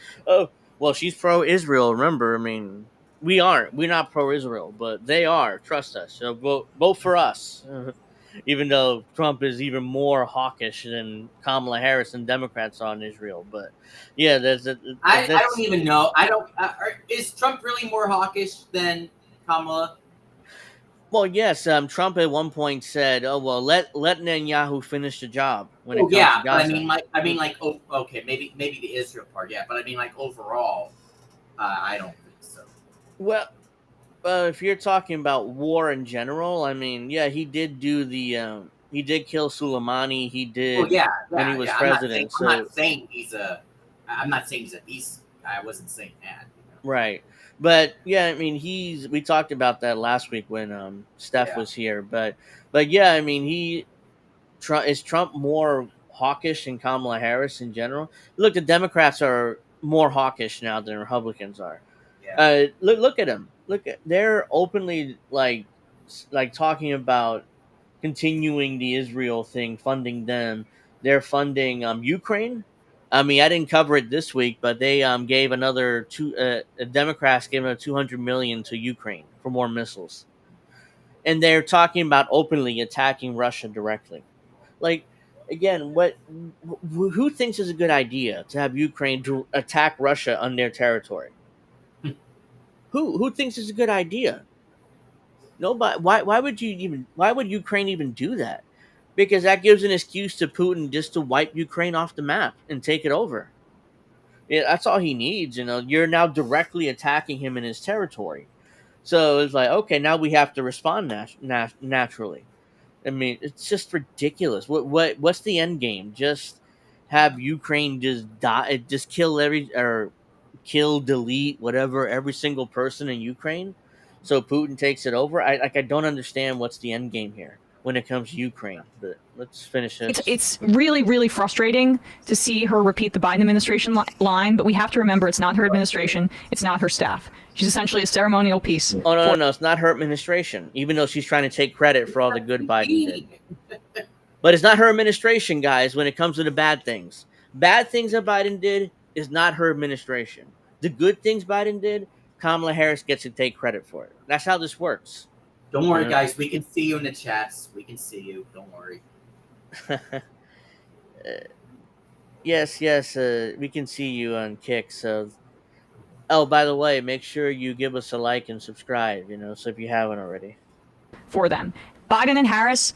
she's pro-Israel. Remember, I mean, we're not pro-Israel, but they are. Trust us. So vote for us. even though Trump is even more hawkish than Kamala Harris and Democrats on Israel. But yeah, I that's don't even know. I don't. Is Trump really more hawkish than Kamala? well, yes. Trump at one point said, "Oh well, let Netanyahu finish the job when Oh it comes to yeah, but Gaza." I mean, like, oh, okay, maybe the Israel part, yeah. But I mean, like, overall, I don't think so. Well, if you're talking about war in general, I mean, yeah, he did do the he did kill Soleimani. He Oh did yeah, when he yeah, was yeah. president. I'm So not saying he's a. I'm not saying he's a beast. I wasn't saying that. right, but yeah, I mean, we talked about that last week when Steph Yeah. was here. But yeah, I mean, is Trump more hawkish than Kamala Harris in general? Look, the Democrats are more hawkish now than Republicans are. Yeah. Look at them. They're openly like talking about continuing the Israel thing, funding them. They're funding Ukraine. I mean, I didn't cover it this week, but they gave another Democrats gave another 200 million to Ukraine for more missiles, and they're talking about openly attacking Russia directly. Like again, who thinks is a good idea to have Ukraine to attack Russia on their territory? Who thinks it's a good idea? Nobody. Why would Ukraine even do that? Because that gives an excuse to Putin just to wipe Ukraine off the map and take it over. Yeah, that's all he needs. You're now directly attacking him in his territory. So it's like, okay, now we have to respond naturally. I mean, it's just ridiculous. What's the end game? Just have Ukraine just die, just kill, delete, whatever, every single person in Ukraine, so Putin takes it over. I don't understand what's the end game here when it comes to Ukraine. But let's finish this. It's really, really frustrating to see her repeat the Biden administration line, but we have to remember it's not her administration, it's not her staff. She's essentially a ceremonial piece. Oh no, it's not her administration. Even though she's trying to take credit for all the good Biden did, but it's not her administration, guys. When it comes to the bad things that Biden did is not her administration. The good things Biden did, Kamala Harris gets to take credit for it. That's how this works. Don't worry, guys. We can see you in the chats. We can see you. Don't worry. Yes, we can see you on Kick. So, oh, by the way, make sure you give us a like and subscribe. So if you haven't already. For them, Biden and Harris,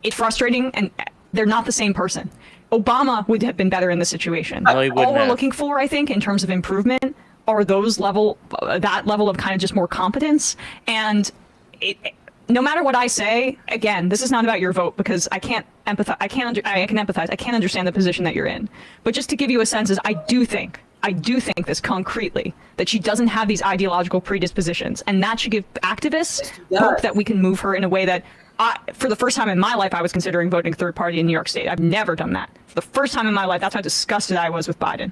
it's frustrating, and they're not the same person. Obama would have been better in this situation. No, he wouldn't All we're have. looking for, I think, in terms of improvement, are that level of kind of just more competence. And no matter what I say, again, this is not about your vote, because I can't empathize. I can empathize. I can't understand the position that you're in. But just to give you a sense, is I do think this concretely, that she doesn't have these ideological predispositions, and that should give activists hope that we can move her in a way that, for the first time in my life, I was considering voting third party in New York State. I've never done that. For the first time in my life, that's how disgusted I was with Biden.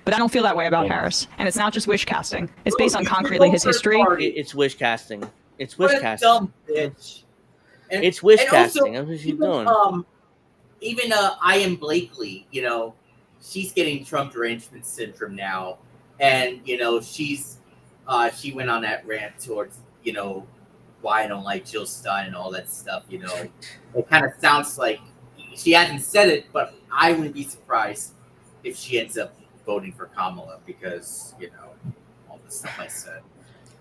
But I don't feel that way about Harris. And it's not just wish casting. It's based on concretely his history. It's wish casting. It's What wish a casting. dumb bitch. It's wish and casting. also, That's what she's even, doing. Even I am Blakely, she's getting Trump derangement syndrome now, and she went on that rant towards why I don't like Jill Stein and all that stuff. It kind of sounds like she hasn't said it, but I wouldn't be surprised if she ends up voting for Kamala, because all the stuff I said.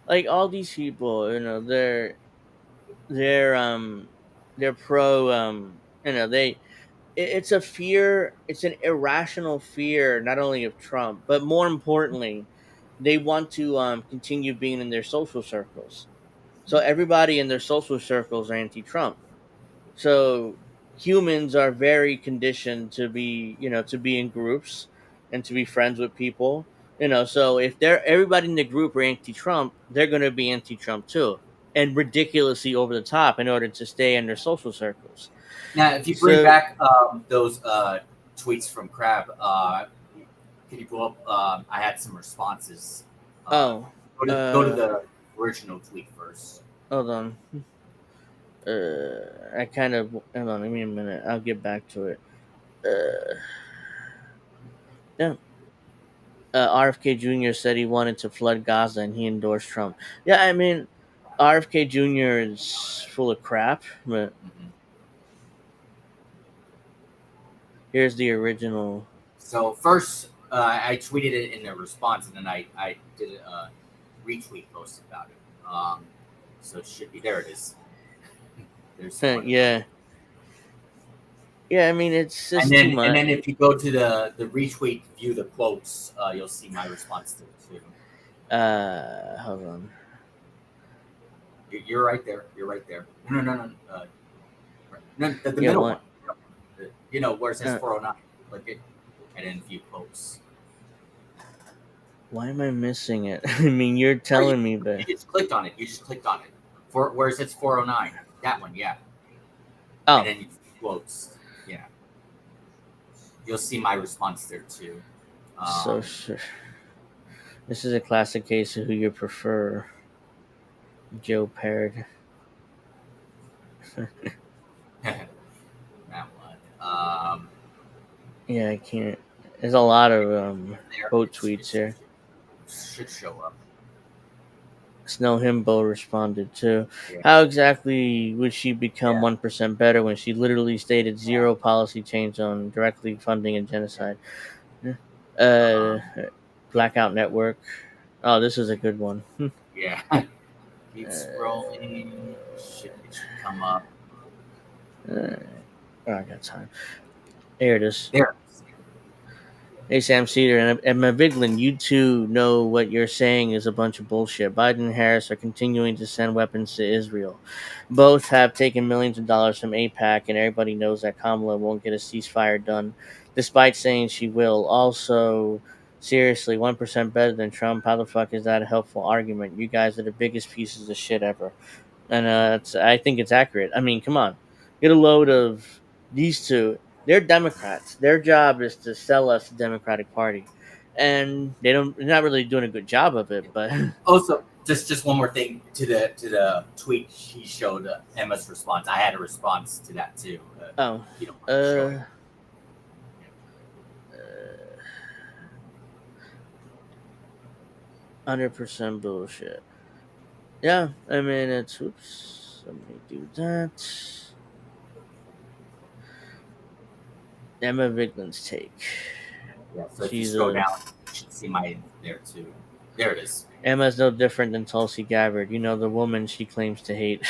Like all these people, they're pro. It's a fear. It's an irrational fear, not only of Trump, but more importantly, they want to continue being in their social circles. So everybody in their social circles are anti-Trump. So humans are very conditioned to be in groups and to be friends with people. So if everybody in the group are anti-Trump, they're going to be anti-Trump too, and ridiculously over the top in order to stay in their social circles. Now, if you bring back those tweets from Crab, can you pull up? I had some responses. Go to the original tweet first. Hold on. I kind of hold on. Give me a minute. I'll get back to it. Yeah. RFK Jr. said he wanted to flood Gaza and he endorsed Trump. Yeah, I mean, RFK Jr. is full of crap, but Here's the original. So first, I tweeted it in a response, and then I did a retweet post about it. So it should be there. It is. There's Yeah. Yeah, I mean it's just and then, too much. And then if you go to the retweet, view the quotes, you'll see my response to it too. Hold on. You're right there. You're right there. No. The middle one. You know where it says 409. Click it, and then view posts. Why am I missing it? I mean, you're telling me, but you just clicked on it. You just clicked on it. For where it says 409. That one, yeah. Oh. And then you quotes, yeah. You'll see my response there too. So sure. This is a classic case of who you prefer. Joe Parrott. That one. Yeah, I can't. There's a lot of quote tweets here. Should show up. Snow Himbo responded to. Yeah. How exactly would she become 1% better when she literally stated zero policy change on directly funding a genocide? Blackout Network. Oh, this is a good one. Yeah. Keep scrolling. Should come up. I got time. There it is. There. Hey, Sam Cedar and Emma Vigeland, you two know what you're saying is a bunch of bullshit. Biden and Harris are continuing to send weapons to Israel. Both have taken millions of dollars from AIPAC, and everybody knows that Kamala won't get a ceasefire done, despite saying she will. Also, seriously, 1% better than Trump. How the fuck is that a helpful argument? You guys are the biggest pieces of shit ever. And I think it's accurate. I mean, come on. Get a load of these two. They're Democrats. Their job is to sell us the Democratic Party, and they're not really doing a good job of it. But also, just one more thing to the tweet she showed Emma's response. I had a response to that too. You know, 100% bullshit. Yeah, I mean it's. Oops, let me do that. Emma Vigeland's take. Yeah, so if you scroll down, you should see mine there too. There it is. Emma's no different than Tulsi Gabbard. You know, the woman she claims to hate.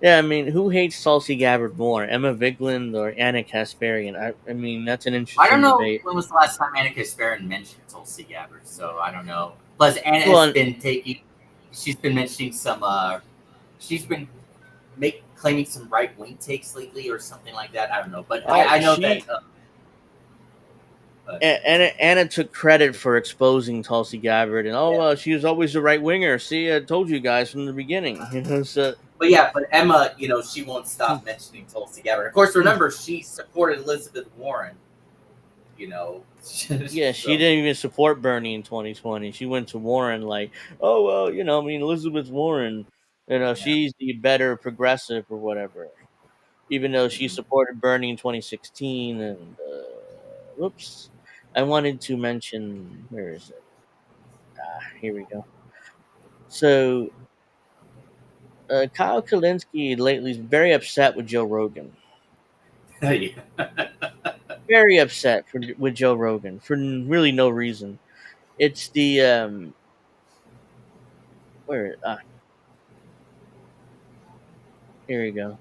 Yeah, I mean, who hates Tulsi Gabbard more, Emma Vigeland or Anna Kasparian? I mean, that's an interesting I don't know debate. when was the last time Anna Kasparian mentioned Tulsi Gabbard, so I don't know. Plus, Anna has been she's been mentioning some, she's been claiming some right-wing takes lately or something like that. I don't know, but I know that. Anna took credit for exposing Tulsi Gabbard, and she was always a right winger. See, I told you guys from the beginning. You know, so. But Emma, you know, she won't stop mentioning Tulsi Gabbard. Of course, remember she supported Elizabeth Warren. You know. Yeah, she didn't even support Bernie in 2020. She went to Warren like, oh well, you know, I mean Elizabeth Warren, you know, she's the better progressive or whatever. Even though she supported Bernie in 2016, and whoops. I wanted to mention, where is it? Here we go. So, Kyle Kalinske lately is very upset with Joe Rogan. Very upset with Joe Rogan for really no reason. It's the here we go.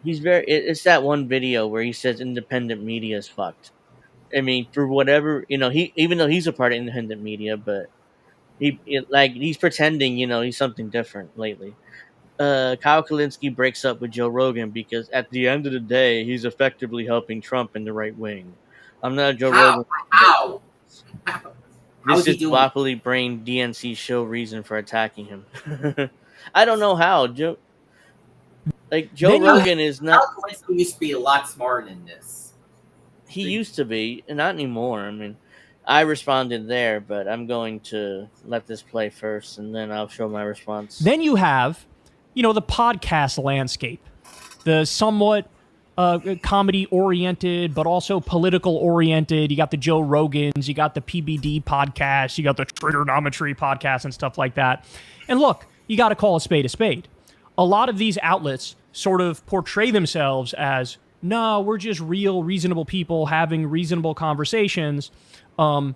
It's that one video where he says independent media is fucked. I mean, for whatever, you know, even though he's a part of independent media, but he's pretending, you know, he's something different lately. Kyle Kalinske breaks up with Joe Rogan because at the end of the day, he's effectively helping Trump in the right wing. I'm not a Joe Rogan. How? This is sloppily brain DNC show reason for attacking him. I don't know how Joe Rogan is not. Kyle Kalinske used to be a lot smarter than this. He used to be, not anymore. I mean, I responded there, but I'm going to let this play first, and then I'll show my response. Then you have, you know, the podcast landscape, the somewhat comedy-oriented, but also political-oriented. You got the Joe Rogans, you got the PBD podcast, you got the Trigonometry podcast and stuff like that. And look, you got to call a spade a spade. A lot of these outlets sort of portray themselves as no, we're just reasonable people having reasonable conversations. And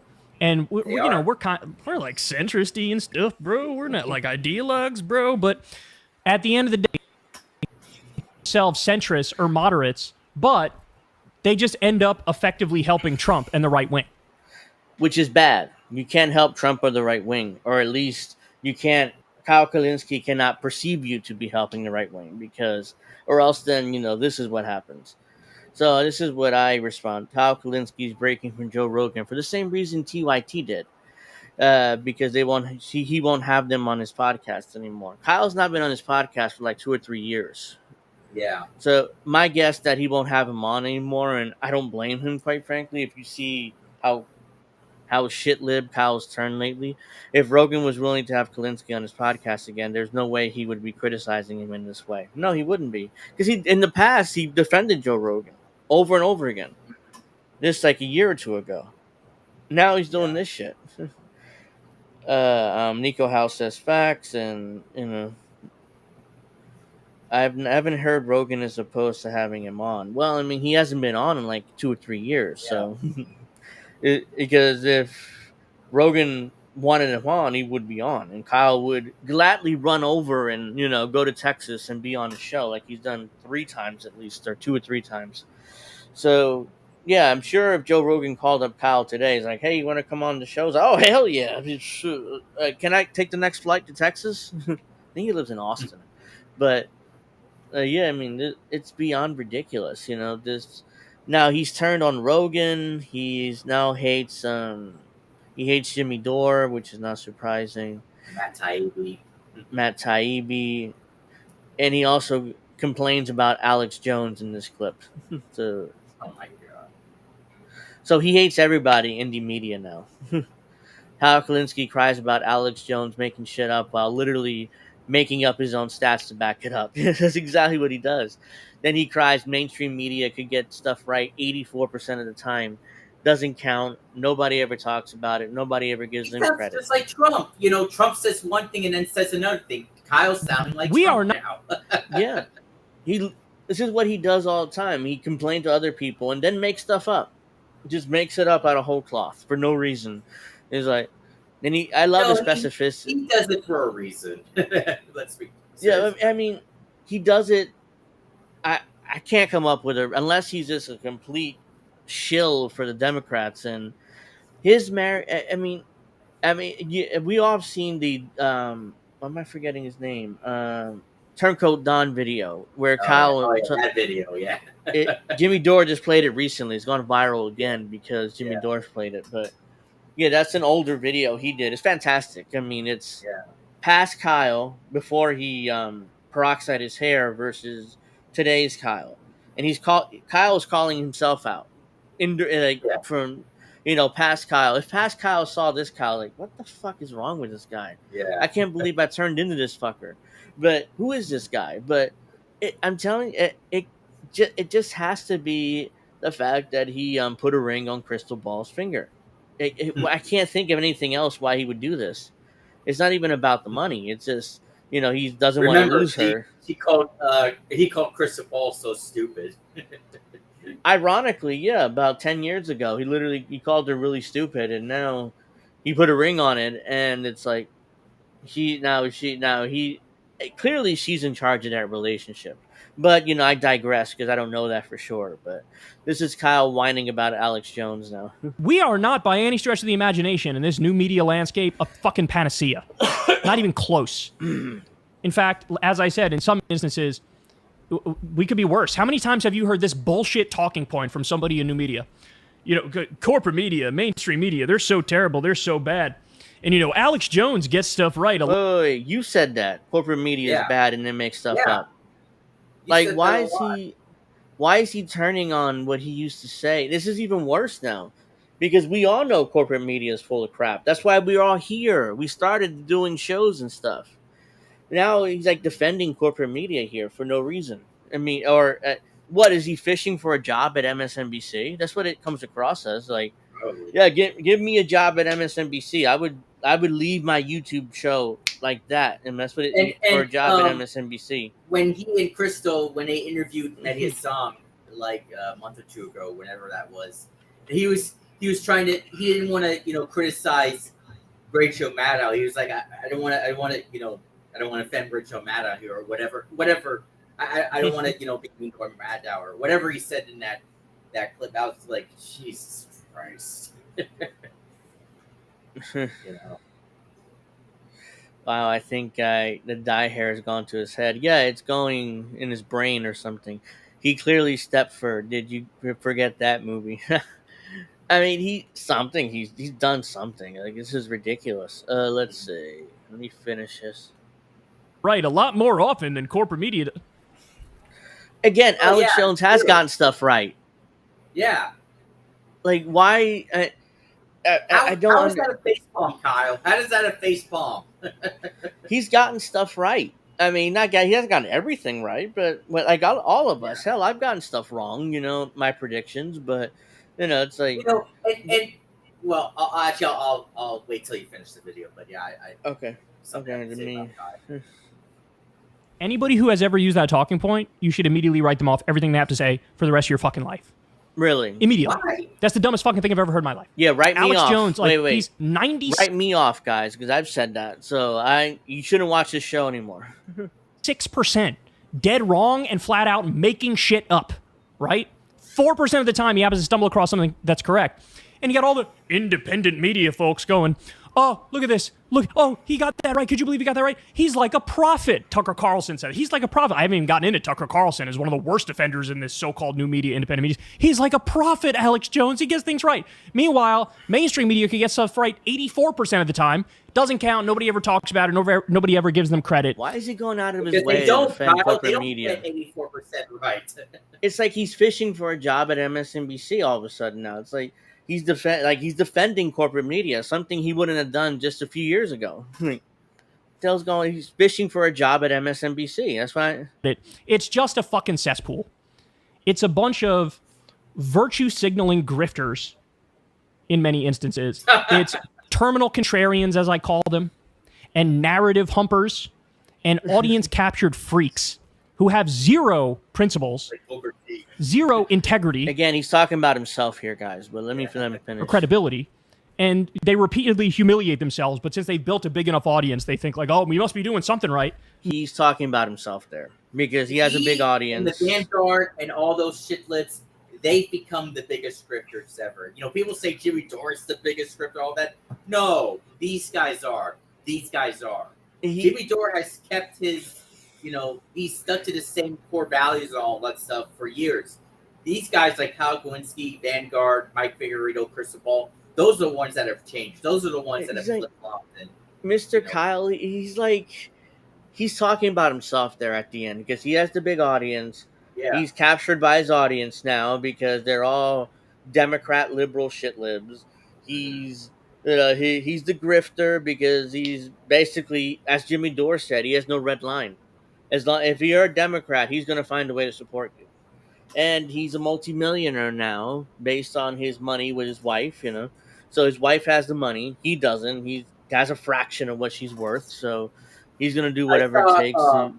we're like centristy and stuff, bro. We're not like ideologues, bro. But at the end of the day, centrists or moderates, but they just end up effectively helping Trump and the right wing. Which is bad. You can't help Trump or the right wing, or at least you can't. Kyle Kalinske cannot perceive you to be helping the right wing or else then, this is what happens. So this is what I respond. Kyle Kalinske is breaking from Joe Rogan for the same reason TYT did. Because he won't have them on his podcast anymore. Kyle's not been on his podcast for like 2 or 3 years. Yeah. So my guess that he won't have him on anymore, and I don't blame him, quite frankly, if you see how shit-lib Kyle's turned lately. If Rogan was willing to have Kalinske on his podcast again, there's no way he would be criticizing him in this way. No, he wouldn't be. Because in the past, he defended Joe Rogan over and over again. This like a year or two ago. Now he's doing this shit. Nico House says facts, and I haven't heard Rogan is opposed to having him on. Well, I mean, he hasn't been on in like 2 or 3 years, so because if Rogan wanted him on, he would be on, and Kyle would gladly run over and go to Texas and be on the show like he's done 3 times at least, or 2 or 3 times. So yeah, I'm sure if Joe Rogan called up Kyle today, he's like, "Hey, you want to come on the show?" Oh, hell yeah! Can I take the next flight to Texas? I think he lives in Austin, but yeah, I mean, it's beyond ridiculous. Now he's turned on Rogan. He's now hates Jimmy Dore, which is not surprising. Matt Taibbi, and he also complains about Alex Jones in this clip. So, oh my god! So he hates everybody in the media now. Kyle Kalinske cries about Alex Jones making shit up while literally making up his own stats to back it up. That's exactly what he does. Then he cries mainstream media could get stuff right 84% of the time. Doesn't count. Nobody ever talks about it. Nobody ever gives them credit. It's like Trump. Trump says one thing and then says another thing. Kyle's sounding like we Trump are now. Yeah. This is what he does all the time. He complains to other people and then makes stuff up. Just makes it up out of whole cloth for no reason. It's like, and I love his specificity. He does it for a reason. Let's be serious. Yeah, I mean, he does it. I can't come up with unless he's just a complete shill for the Democrats and his marriage. I mean, we all have seen the why am I forgetting his name? Turncoat Don video where Kyle. That video, yeah. Jimmy Dore just played it recently. It's gone viral again because Jimmy Dore played it, but. Yeah, that's an older video he did. It's fantastic. I mean, it's past Kyle before he peroxide his hair versus today's Kyle, and Kyle is calling himself out, from past Kyle. If past Kyle saw this Kyle, like, what the fuck is wrong with this guy? Yeah, I can't believe I turned into this fucker. But who is this guy? But I'm telling you, it just has to be the fact that he put a ring on Crystal Ball's finger. I can't think of anything else why he would do this. It's not even about the money. It's just he doesn't want to lose her. He called Crystal Ball so stupid. Ironically, yeah, about 10 years ago, he called her really stupid, and now he put a ring on it, and it's like clearly she's in charge of that relationship. But, I digress because I don't know that for sure. But this is Kyle whining about Alex Jones now. We are not, by any stretch of the imagination, in this new media landscape, a fucking panacea. Not even close. In fact, as I said, in some instances, we could be worse. How many times have you heard this bullshit talking point from somebody in new media? Corporate media, mainstream media, they're so terrible, they're so bad. And, Alex Jones gets stuff right. Wait, you said that. Corporate media is bad and then makes stuff up. Like, why is he turning on what he used to say? This is even worse now because we all know corporate media is full of crap. That's why we're all here. We started doing shows and stuff. Now he's like defending corporate media here for no reason. I mean, or what is he fishing for a job at MSNBC? That's what it comes across as. Like, yeah, give me a job at MSNBC. I would leave my YouTube show like that, and that's what for a job at MSNBC. When he and Crystal, when they interviewed Mehdi Hassam like a month or two ago, whenever that was. He was trying to. He didn't want to criticize Rachel Maddow. He was like, I don't want to. I want to I don't want to offend Rachel Maddow here or whatever. I don't want to be mean to Maddow or whatever he said in that clip. I was like, Jesus Christ. Wow, I think the dye hair has gone to his head. Yeah, it's going in his brain or something. He clearly stepped for. Did you forget that movie? I mean, he's done something. Like, this is ridiculous. Let's see. Let me finish this. Right, a lot more often than corporate media. Again, Alex Jones has gotten stuff right. Yeah. Like, why? I don't. How is that a facepalm, Kyle? How does that a facepalm? He's gotten stuff right. I mean, he hasn't gotten everything right, but I got all of us. Hell, I've gotten stuff wrong. My predictions, but it's like well, I'll wait till you finish the video. But yeah, okay. Anybody who has ever used that talking point, you should immediately write them off everything they have to say for the rest of your fucking life. Really? Immediately. Why? That's the dumbest fucking thing I've ever heard in my life. Yeah, write me off. Alex Jones, like, wait. he's 90. Write me off, guys, because I've said that. So you shouldn't watch this show anymore. 6% dead wrong and flat out making shit up, right? 4% of the time he happens to stumble across something that's correct. And you got all the independent media folks going, oh, look at this. Look, oh, he got that right. Could you believe he got that right? He's like a prophet, Tucker Carlson said. He's like a prophet. I haven't even gotten into Tucker Carlson as one of the worst offenders in this so-called new media, independent media. He's like a prophet, Alex Jones. He gets things right. Meanwhile, mainstream media can get stuff right 84% of the time. Doesn't count. Nobody ever talks about it. Nobody ever gives them credit. Why is he going out of his way to defend corporate media? They don't get 84% right. It's like he's fishing for a job at MSNBC all of a sudden now. It's like he's defending corporate media, something he wouldn't have done just a few years ago. He's fishing for a job at MSNBC. That's why it's just a fucking cesspool. It's a bunch of virtue signaling grifters in many instances. It's terminal contrarians, as I call them, and narrative humpers, and audience captured freaks who have zero principles, zero integrity. Again, he's talking about himself here, guys, but let me finish. Or credibility. And they repeatedly humiliate themselves, but since they've built a big enough audience, they think like, oh, we must be doing something right. He's talking about himself there because he has a big audience. And the Vanguard and all those shitlets, they've become the biggest scripters ever. People say Jimmy Dore is the biggest scripter, all that. No, these guys are. Jimmy Dore has kept his, he's stuck to the same core values and all that stuff for years. These guys like Kyle Gawinski, Vanguard, Mike Figueredo, Chris Ball, those are the ones that have changed. Those are the ones that have flip-flopped. Mr. Kyle, he's talking about himself there at the end because he has the big audience. Yeah. He's captured by his audience now because they're all Democrat liberal shit libs. He's the grifter because he's basically, as Jimmy Dore said, he has no red line. If you're a Democrat, he's going to find a way to support you. And he's a multimillionaire now based on his money with his wife, So his wife has the money. He doesn't. He has a fraction of what she's worth. So he's going to do whatever it takes. I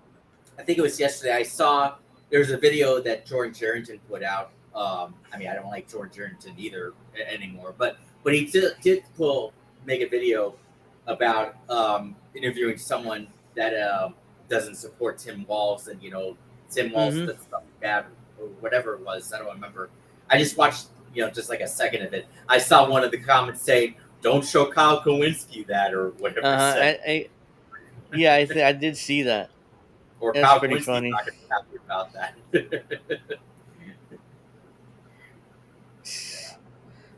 think it was yesterday. I saw there's a video that Jordan Jerrington put out. I don't like Jordan Jerrington either anymore, but he did make a video about interviewing someone that doesn't support Tim Walz, and Tim Walz does something bad or whatever it was. I don't remember. I just watched just like a second of it. I saw one of the comments saying, "Don't show Kyle Kowinski that," or whatever. I did see that. Or that's Kyle pretty Kowinski's funny. not gonna be happy about that.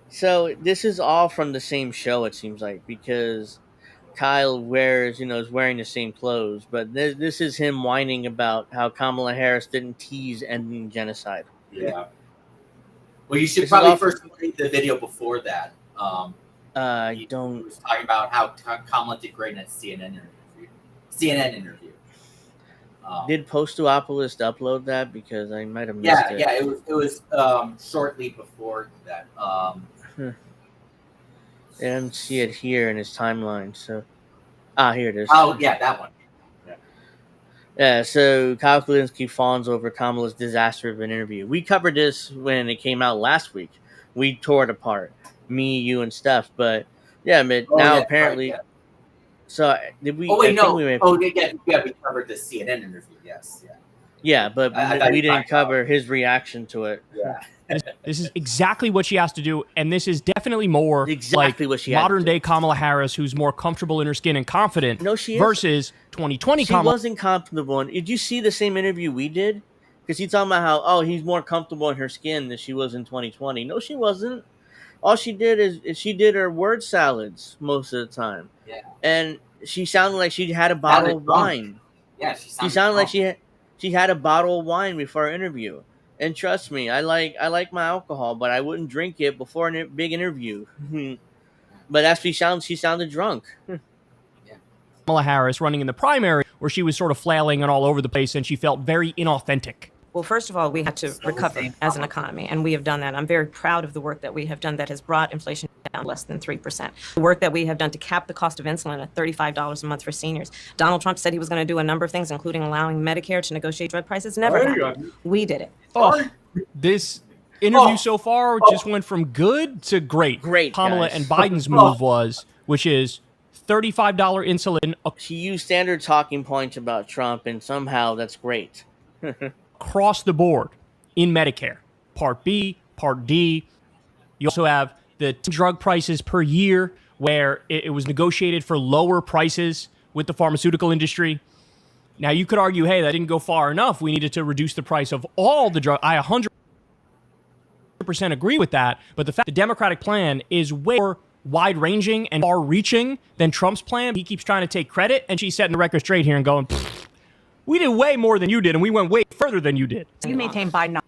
So this is all from the same show, it seems like, because Kyle is wearing the same clothes, but this is him whining about how Kamala Harris didn't tease ending genocide. Yeah. Well, you should probably first play the video before that. He was talking about how Kamala did great in that CNN interview. Did Postoopolis upload that? Because I might have missed it. Yeah, it was shortly before that. I didn't see it here in his timeline. So, here it is. Oh, yeah, that one. Yeah. Yeah, so Kyle Kulinski fawns over Kamala's disaster of an interview. We covered this when it came out last week. We tore it apart, me, you, and Steph. But yeah, but Oh now yeah, right, apparently, yeah. so did we? Oh wait, I think no. we may. Oh yeah, we covered the CNN interview. Yes, yeah. Yeah, but I thought we you didn't talked about- cover his reaction to it. Yeah. This is exactly what she has to do, and this is definitely more Exactly like what she had to modern do. day Kamala Harris, who's more comfortable in her skin and confident. No, she is. versus 2020 She Kamala. wasn't comfortable. Did you see the same interview we did? Because he's talking about how he's more comfortable in her skin than she was in 2020. No, she wasn't. All she did is she did her word salads most of the time. Yeah. And she sounded like she had a bottle of wine. Yeah, She sounded like she had a bottle of wine before our interview. And trust me, I like my alcohol, but I wouldn't drink it before a big interview. But that's she sounded drunk. Kamala Harris running in the primary, where she was sort of flailing and all over the place, and she felt very inauthentic. Well, first of all, we had to recover as an economy, and we have done that. I'm very proud of the work that we have done that has brought inflation down less than 3%. The work that we have done to cap the cost of insulin at $35 a month for seniors. Donald Trump said he was going to do a number of things, including allowing Medicare to negotiate drug prices. Never happened. We did it. This interview so far just went from good to great. Great, Kamala guys. and Biden's move which is $35 insulin. She used standard talking points about Trump, and somehow that's great. Across the board in Medicare, Part B, Part D. You also have the drug prices per year, where it was negotiated for lower prices with the pharmaceutical industry. Now, you could argue, hey, that didn't go far enough. We needed to reduce the price of all the drugs. I 100% agree with that. But the fact the Democratic plan is way more wide-ranging and far-reaching than Trump's plan. He keeps trying to take credit, and she's setting the record straight here and going, we did way more than you did, and we went way further than you did. You maintain Biden.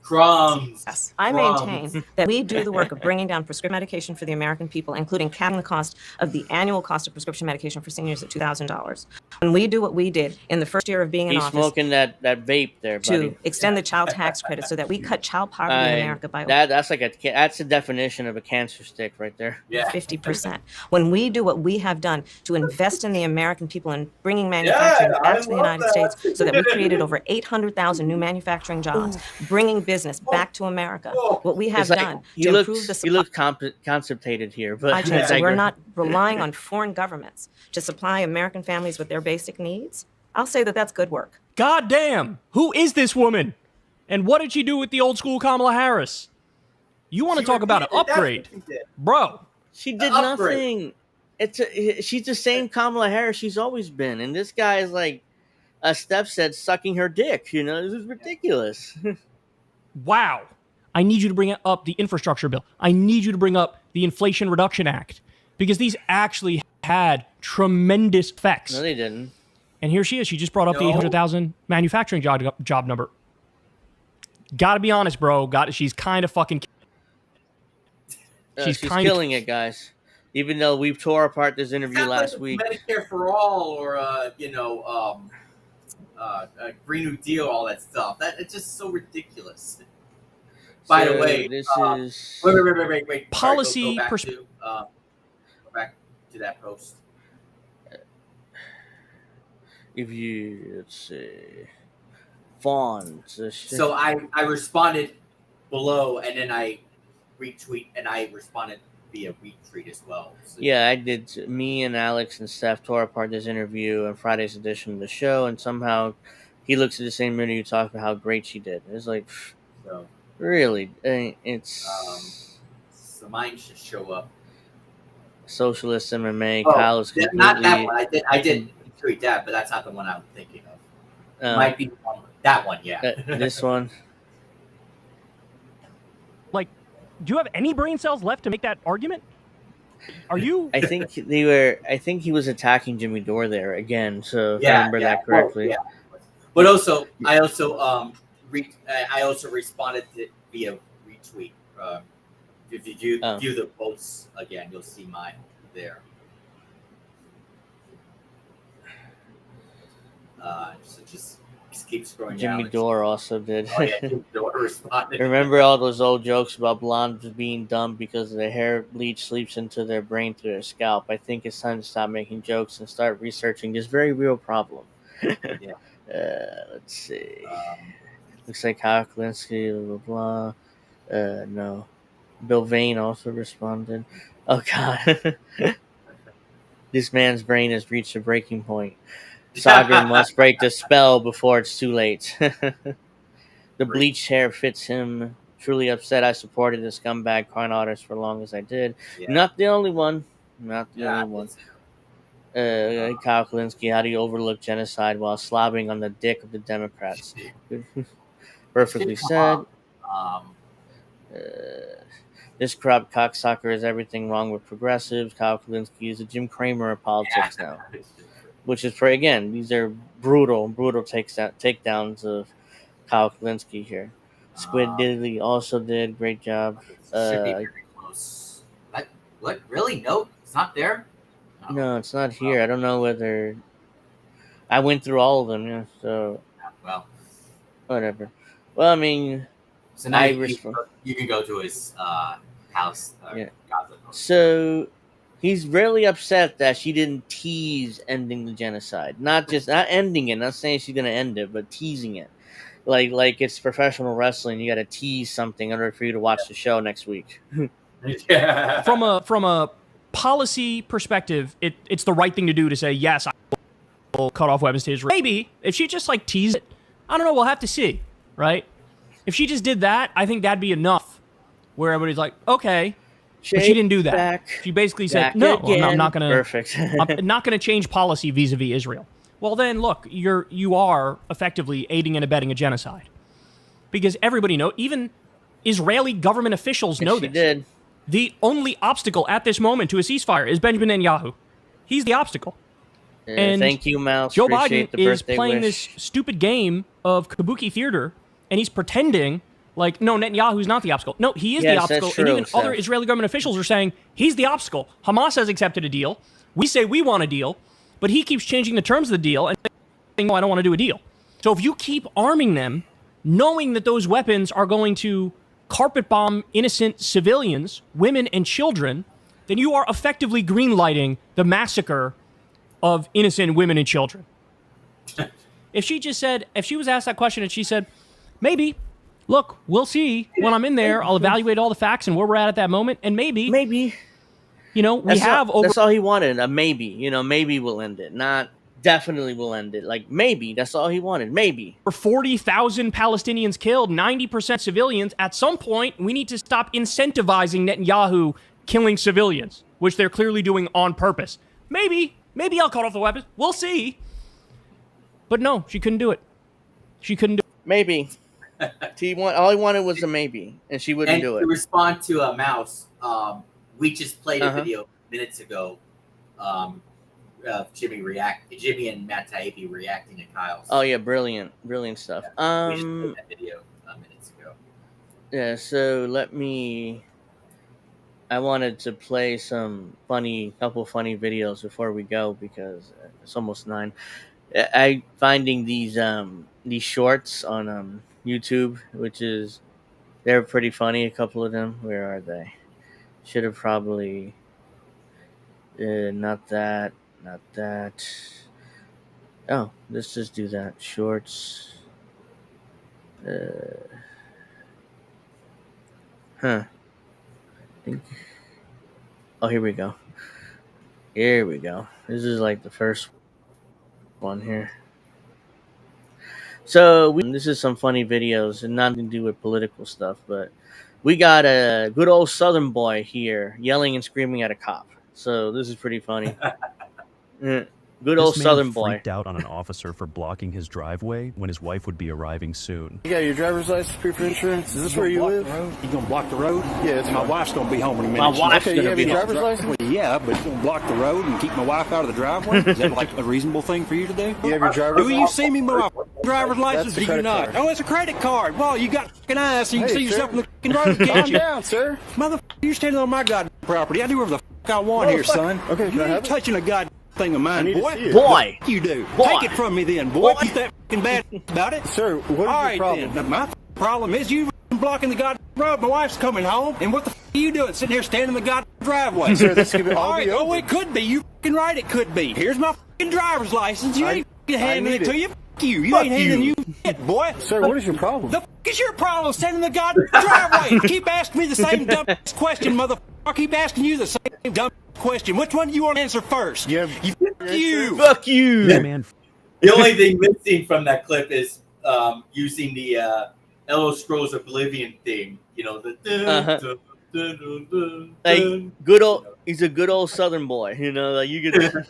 Crumbs. Yes. I maintain that we do the work of bringing down prescription medication for the American people, including capping the cost of the annual cost of prescription medication for seniors at $2,000. When we do what we did in the first year of being in He's office smoking that vape there, buddy. to extend the child tax credit so that we cut child poverty in America by that's the definition of a cancer stick right there. 50%. When we do what we have done to invest in the American people and bringing manufacturing back to the United States so that we created over 800,000 new manufacturing jobs, bringing business back to America. What we have It's like, done he to looks, improve the he looks constipated here, but supply chain so we're not relying on foreign governments to supply American families with their basic needs. I'll say that that's good work. God damn, who is this woman? And what did she do with the old school Kamala Harris? You want to talk about an upgrade? Bro. She did nothing. She's the same Kamala Harris she's always been. And this guy is like, as Steph said, sucking her dick. You know, this is ridiculous. Wow. I need you to bring up the infrastructure bill. I need you to bring up the Inflation Reduction Act, because these actually had tremendous effects. No, they didn't. And here she is. She just brought up the 800,000 manufacturing job number. Gotta be honest, bro. She's kind of fucking. She's killing it, guys. Even though we tore apart this interview last week. Medicare for all, or Green New Deal, all that stuff. It's just so ridiculous. By the way, this is wait. Policy Go back to that post. If you let's see, font. So I responded below, and then I retweet, and I responded via retweet as well. So, yeah, I did. Me and Alex and Steph tore apart this interview on Friday's edition of the show, and somehow he looks at the same interview, talks about how great she did. It's like, so, really, it's so mine should show up. Socialist MMA. Kyle is completely, not that one. I did tweet that, but that's not the one I'm thinking of. Might be that one. Yeah, this one. Like, do you have any brain cells left to make that argument? Are you? I think he was attacking Jimmy Dore there again. So if I remember that correctly. Well, yeah. But also, I also responded to via retweet. If you view the posts again, you'll see mine there. So just keep scrolling down. Jimmy Dore also did. Oh, yeah, Jimmy Dore responded. Remember all those old jokes about blondes being dumb because their hair bleach sleeps into their brain through their scalp? I think it's time to stop making jokes and start researching this very real problem. Yeah. Let's see. Looks like Kyle Kalinske, blah, blah, blah. No. Bill Vane also responded. Oh, God. This man's brain has reached a breaking point. Sagar must break the spell before it's too late. The bleached hair fits him. Truly upset I supported the scumbag con artist for as long as I did. Yeah. Not the only one. Not the only one. Kyle Kalinske, how do you overlook genocide while slobbing on the dick of the Democrats? Perfectly said. This corrupt cocksucker is everything wrong with progressives. Kyle Kalinske is a Jim Cramer of politics now. Which is, again, these are brutal takedowns of Kyle Kalinske here. Squid Diddley also did great job. Should be very close. What? Really? No, it's not there. No, it's not here. I don't know whether I went through all of them. Yeah, so well, whatever. Well, I mean, so now you can go to his house. Yeah. So he's really upset that she didn't tease ending the genocide. Not ending it. Not saying she's gonna end it, but teasing it. Like it's professional wrestling. You got to tease something in order for you to watch the show next week. Yeah. From a policy perspective, it's the right thing to do to say, yes, I will cut off weapons to Israel. Maybe if she just teased it, I don't know, we'll have to see, right? If she just did that, I think that'd be enough where everybody's like, okay, but she didn't do that. She basically said, no, I'm not going to. Perfect. I'm not going to change policy vis-a-vis Israel. Well, then, look, you are effectively aiding and abetting a genocide. Because everybody knows, even Israeli government officials know this. Did. The only obstacle at this moment to a ceasefire is Benjamin Netanyahu. He's the obstacle. And thank you, Mouse. Joe Appreciate Biden the is birthday playing wish. this stupid game of kabuki theater, and he's pretending like, no, Netanyahu's not the obstacle. No, he is the obstacle. That's and true, even other Israeli government officials are saying he's the obstacle. Hamas has accepted a deal. We say we want a deal, but he keeps changing the terms of the deal and saying, no, I don't want to do a deal. So if you keep arming them, knowing that those weapons are going to carpet bomb innocent civilians, women and children, then you are effectively greenlighting the massacre of innocent women and children. If she was asked that question and she said, maybe, look, we'll see when I'm in there, I'll evaluate all the facts and where we're at that moment, and maybe, that's all he wanted, a maybe. Maybe we'll end it, not definitely we'll end it. Like, maybe, that's all he wanted, maybe. For 40,000 Palestinians killed, 90% civilians, at some point, we need to stop incentivizing Netanyahu killing civilians, which they're clearly doing on purpose. Maybe I'll cut off the weapons. We'll see. But no, she couldn't do it. She couldn't do it. Maybe. All he wanted was a maybe, and she wouldn't do it. To respond to a Mouse, we just played a video minutes ago Jimmy and Matt Taibbi reacting to Kyle's. Oh yeah, brilliant stuff. Yeah, we just played that video minutes ago. Yeah, so I wanted to play couple funny videos before we go because it's almost 9. I finding these shorts on YouTube, they're pretty funny. A couple of them. Where are they? Should have probably not that. Oh, let's just do that. Shorts. I think. Oh, here we go. This is like the first one here. So this is some funny videos and nothing to do with political stuff, but we got a good old Southern boy here yelling and screaming at a cop. So this is pretty funny. Good old Southern boy. Freaked out on an officer for blocking his driveway when his wife would be arriving soon. You got your driver's license, proof of insurance? Is this where you live? You gonna block the road? Yeah, it's my wife's gonna be home in a minute. My wife's okay, gonna you be have your home. driver's license? Well, yeah, but you gonna block the road and keep my wife out of the driveway? Is that like a reasonable thing for you to do? You have your driver's Do you see me with my driver's license? That's Do you not? card. Oh, it's a credit card. Well, you got fucking eyes so you can Hey, see yourself sir. in the fucking road, can't Calm you? down, sir. Motherfucker, you're standing on my goddamn property. I do whatever the fuck I want here, son. Okay, can you I have ain't it? touching a goddamn thing of I mine, need to boy. see it. Boy. You do. Boy. Take it from me then, boy. You that fucking bad about it. Sir, what is All your right, problem? then. My problem is you blocking the goddamn road. My wife's coming home, and what the are you doing? Sitting here standing in the goddamn driveway. Sir, this could all All right, be oh, over. it could be. You fucking right, it could be. Here's my fucking driver's license. You ain't handing it to you. Fuck you. You ain't handing you shit, boy. Sir, what is your problem? The fuck is your problem standing in the goddamn driveway? Keep asking me the same dumb question, motherfucker. I keep asking you the same dumb question. Which one do you want to answer first? Yeah. You. Fuck you. Man. The only thing missing from that clip is using the Elder Scrolls Oblivion thing. You know, the like good old. He's a good old Southern boy. You know, like you could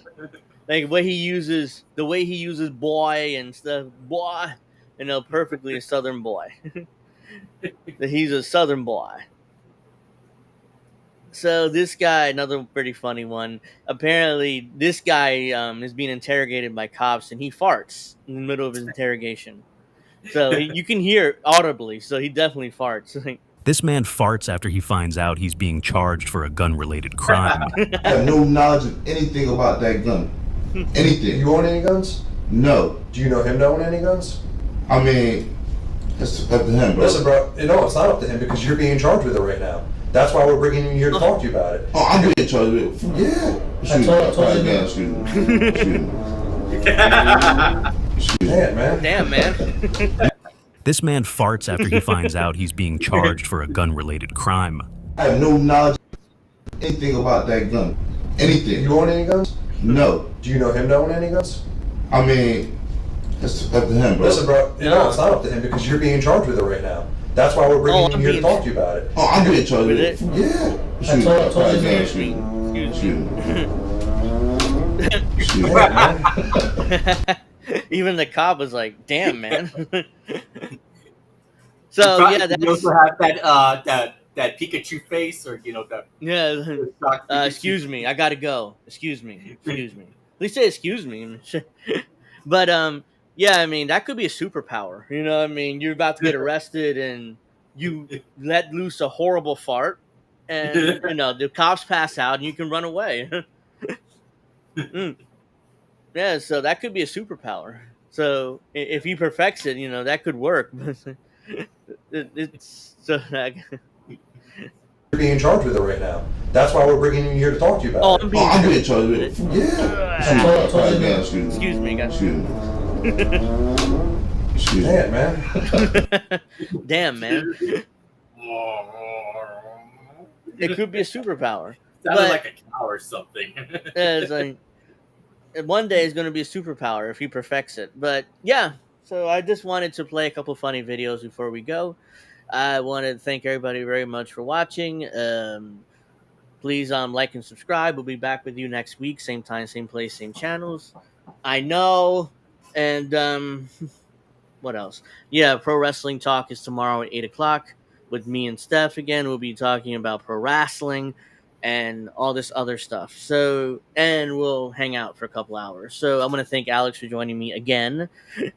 like the way he uses boy and stuff. Boy, you know, perfectly a Southern boy. That he's a Southern boy. So this guy, another pretty funny one. Apparently, this guy is being interrogated by cops, and he farts in the middle of his interrogation. So you can hear it audibly. So he definitely farts. This man farts after he finds out he's being charged for a gun-related crime. I have no knowledge of anything about that gun. Anything. You own any guns? No. Do you know him to own any guns? I mean, it's up to him, bro. Listen, bro. No, it's not up to him because you're being charged with it right now. That's why we're bringing you here to talk to you about it. Oh, I'm being charged with it. Yeah. Excuse me. Damn, man. This man farts after he finds out he's being charged for a gun-related crime. I have no knowledge of anything about that gun. Anything. You own any guns? No. Do you know him to own any guns? I mean, it's up to him, bro. Listen, bro. No, it's not up to him because you're being charged with it right now. That's why we're bringing you here to talk to you about it. Oh, I'm being charged with it. Yeah. Excuse me. Even the cop was like, "Damn, man." So yeah, you also have that Pikachu face, or you know that. Yeah. Excuse me, I gotta go. Excuse me. At least say excuse me. But yeah, I mean that could be a superpower. You know, what I mean, you're about to get arrested and you let loose a horrible fart, and you know the cops pass out and you can run away. Yeah, so that could be a superpower. So if he perfects it, you know that could work. It's so. You're being charged with it right now. That's why we're bringing you here to talk to you about it. I'm being charged with it. Yeah. Excuse me, guys. Damn, man. Damn, man. It could be a superpower. Sounded like a cow or something. It's like one day is going to be a superpower if he perfects it. But yeah, so I just wanted to play a couple funny videos before we go. I wanted to thank everybody very much for watching. Please like and subscribe. We'll be back with you next week. Same time, same place, same channels. I know. And what else? Yeah, Pro Wrestling Talk is tomorrow at 8 o'clock with me and Steph again. We'll be talking about pro wrestling and all this other stuff. So, and we'll hang out for a couple hours. So I'm going to thank Alex for joining me again.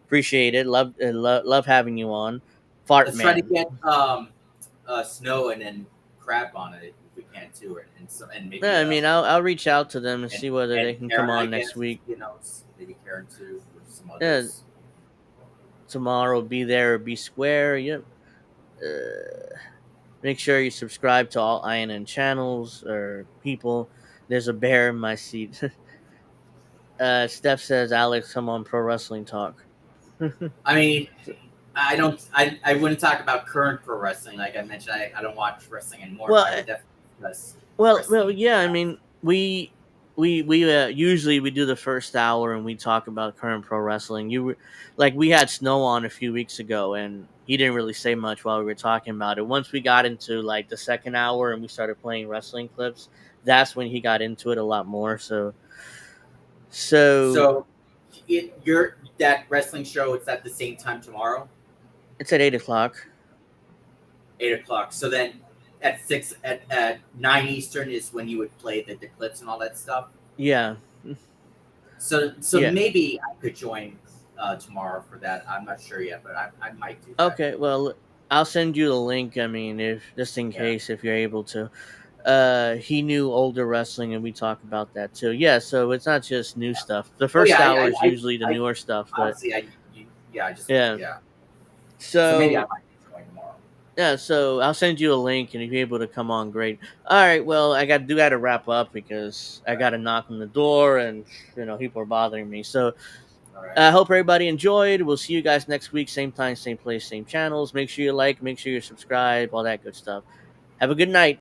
Appreciate it. Love having you on. Let's try to get Snow and then Crab on it if we can too, and maybe. Yeah, I mean, I'll reach out to them and see whether they can Karen, come on next week. You know, maybe Karen too, or some others. Yeah. Tomorrow, be there or be square. Yep. Make sure you subscribe to all INN channels or people. There's a bear in my seat. Steph says, Alex, come on Pro Wrestling Talk. I mean, I wouldn't talk about current pro wrestling. Like I mentioned, I don't watch wrestling anymore. Well, I would definitely discuss well, yeah. I mean, we usually we do the first hour and we talk about current pro wrestling. We had Snow on a few weeks ago and he didn't really say much while we were talking about it. Once we got into like the second hour and we started playing wrestling clips, that's when he got into it a lot more. So that wrestling show, it's at the same time tomorrow? It's at 8 o'clock. 8 o'clock. So then at 9 Eastern is when you would play the clips and all that stuff? Yeah. So yeah. Maybe I could join tomorrow for that. I'm not sure yet, but I might do that. Okay, well, I'll send you the link. I mean, if just in case, if you're able to. He knew older wrestling, and we talk about that too. Yeah, so it's not just new stuff. The first hour is usually the newer stuff, but So maybe I might join tomorrow. Yeah, so I'll send you a link, and if you're able to come on, great. All right, well, I got to wrap up because I got to knock on the door, and people are bothering me. So, I hope everybody enjoyed. We'll see you guys next week. Same time, same place, same channels. Make sure you like, make sure you subscribe, all that good stuff. Have a good night.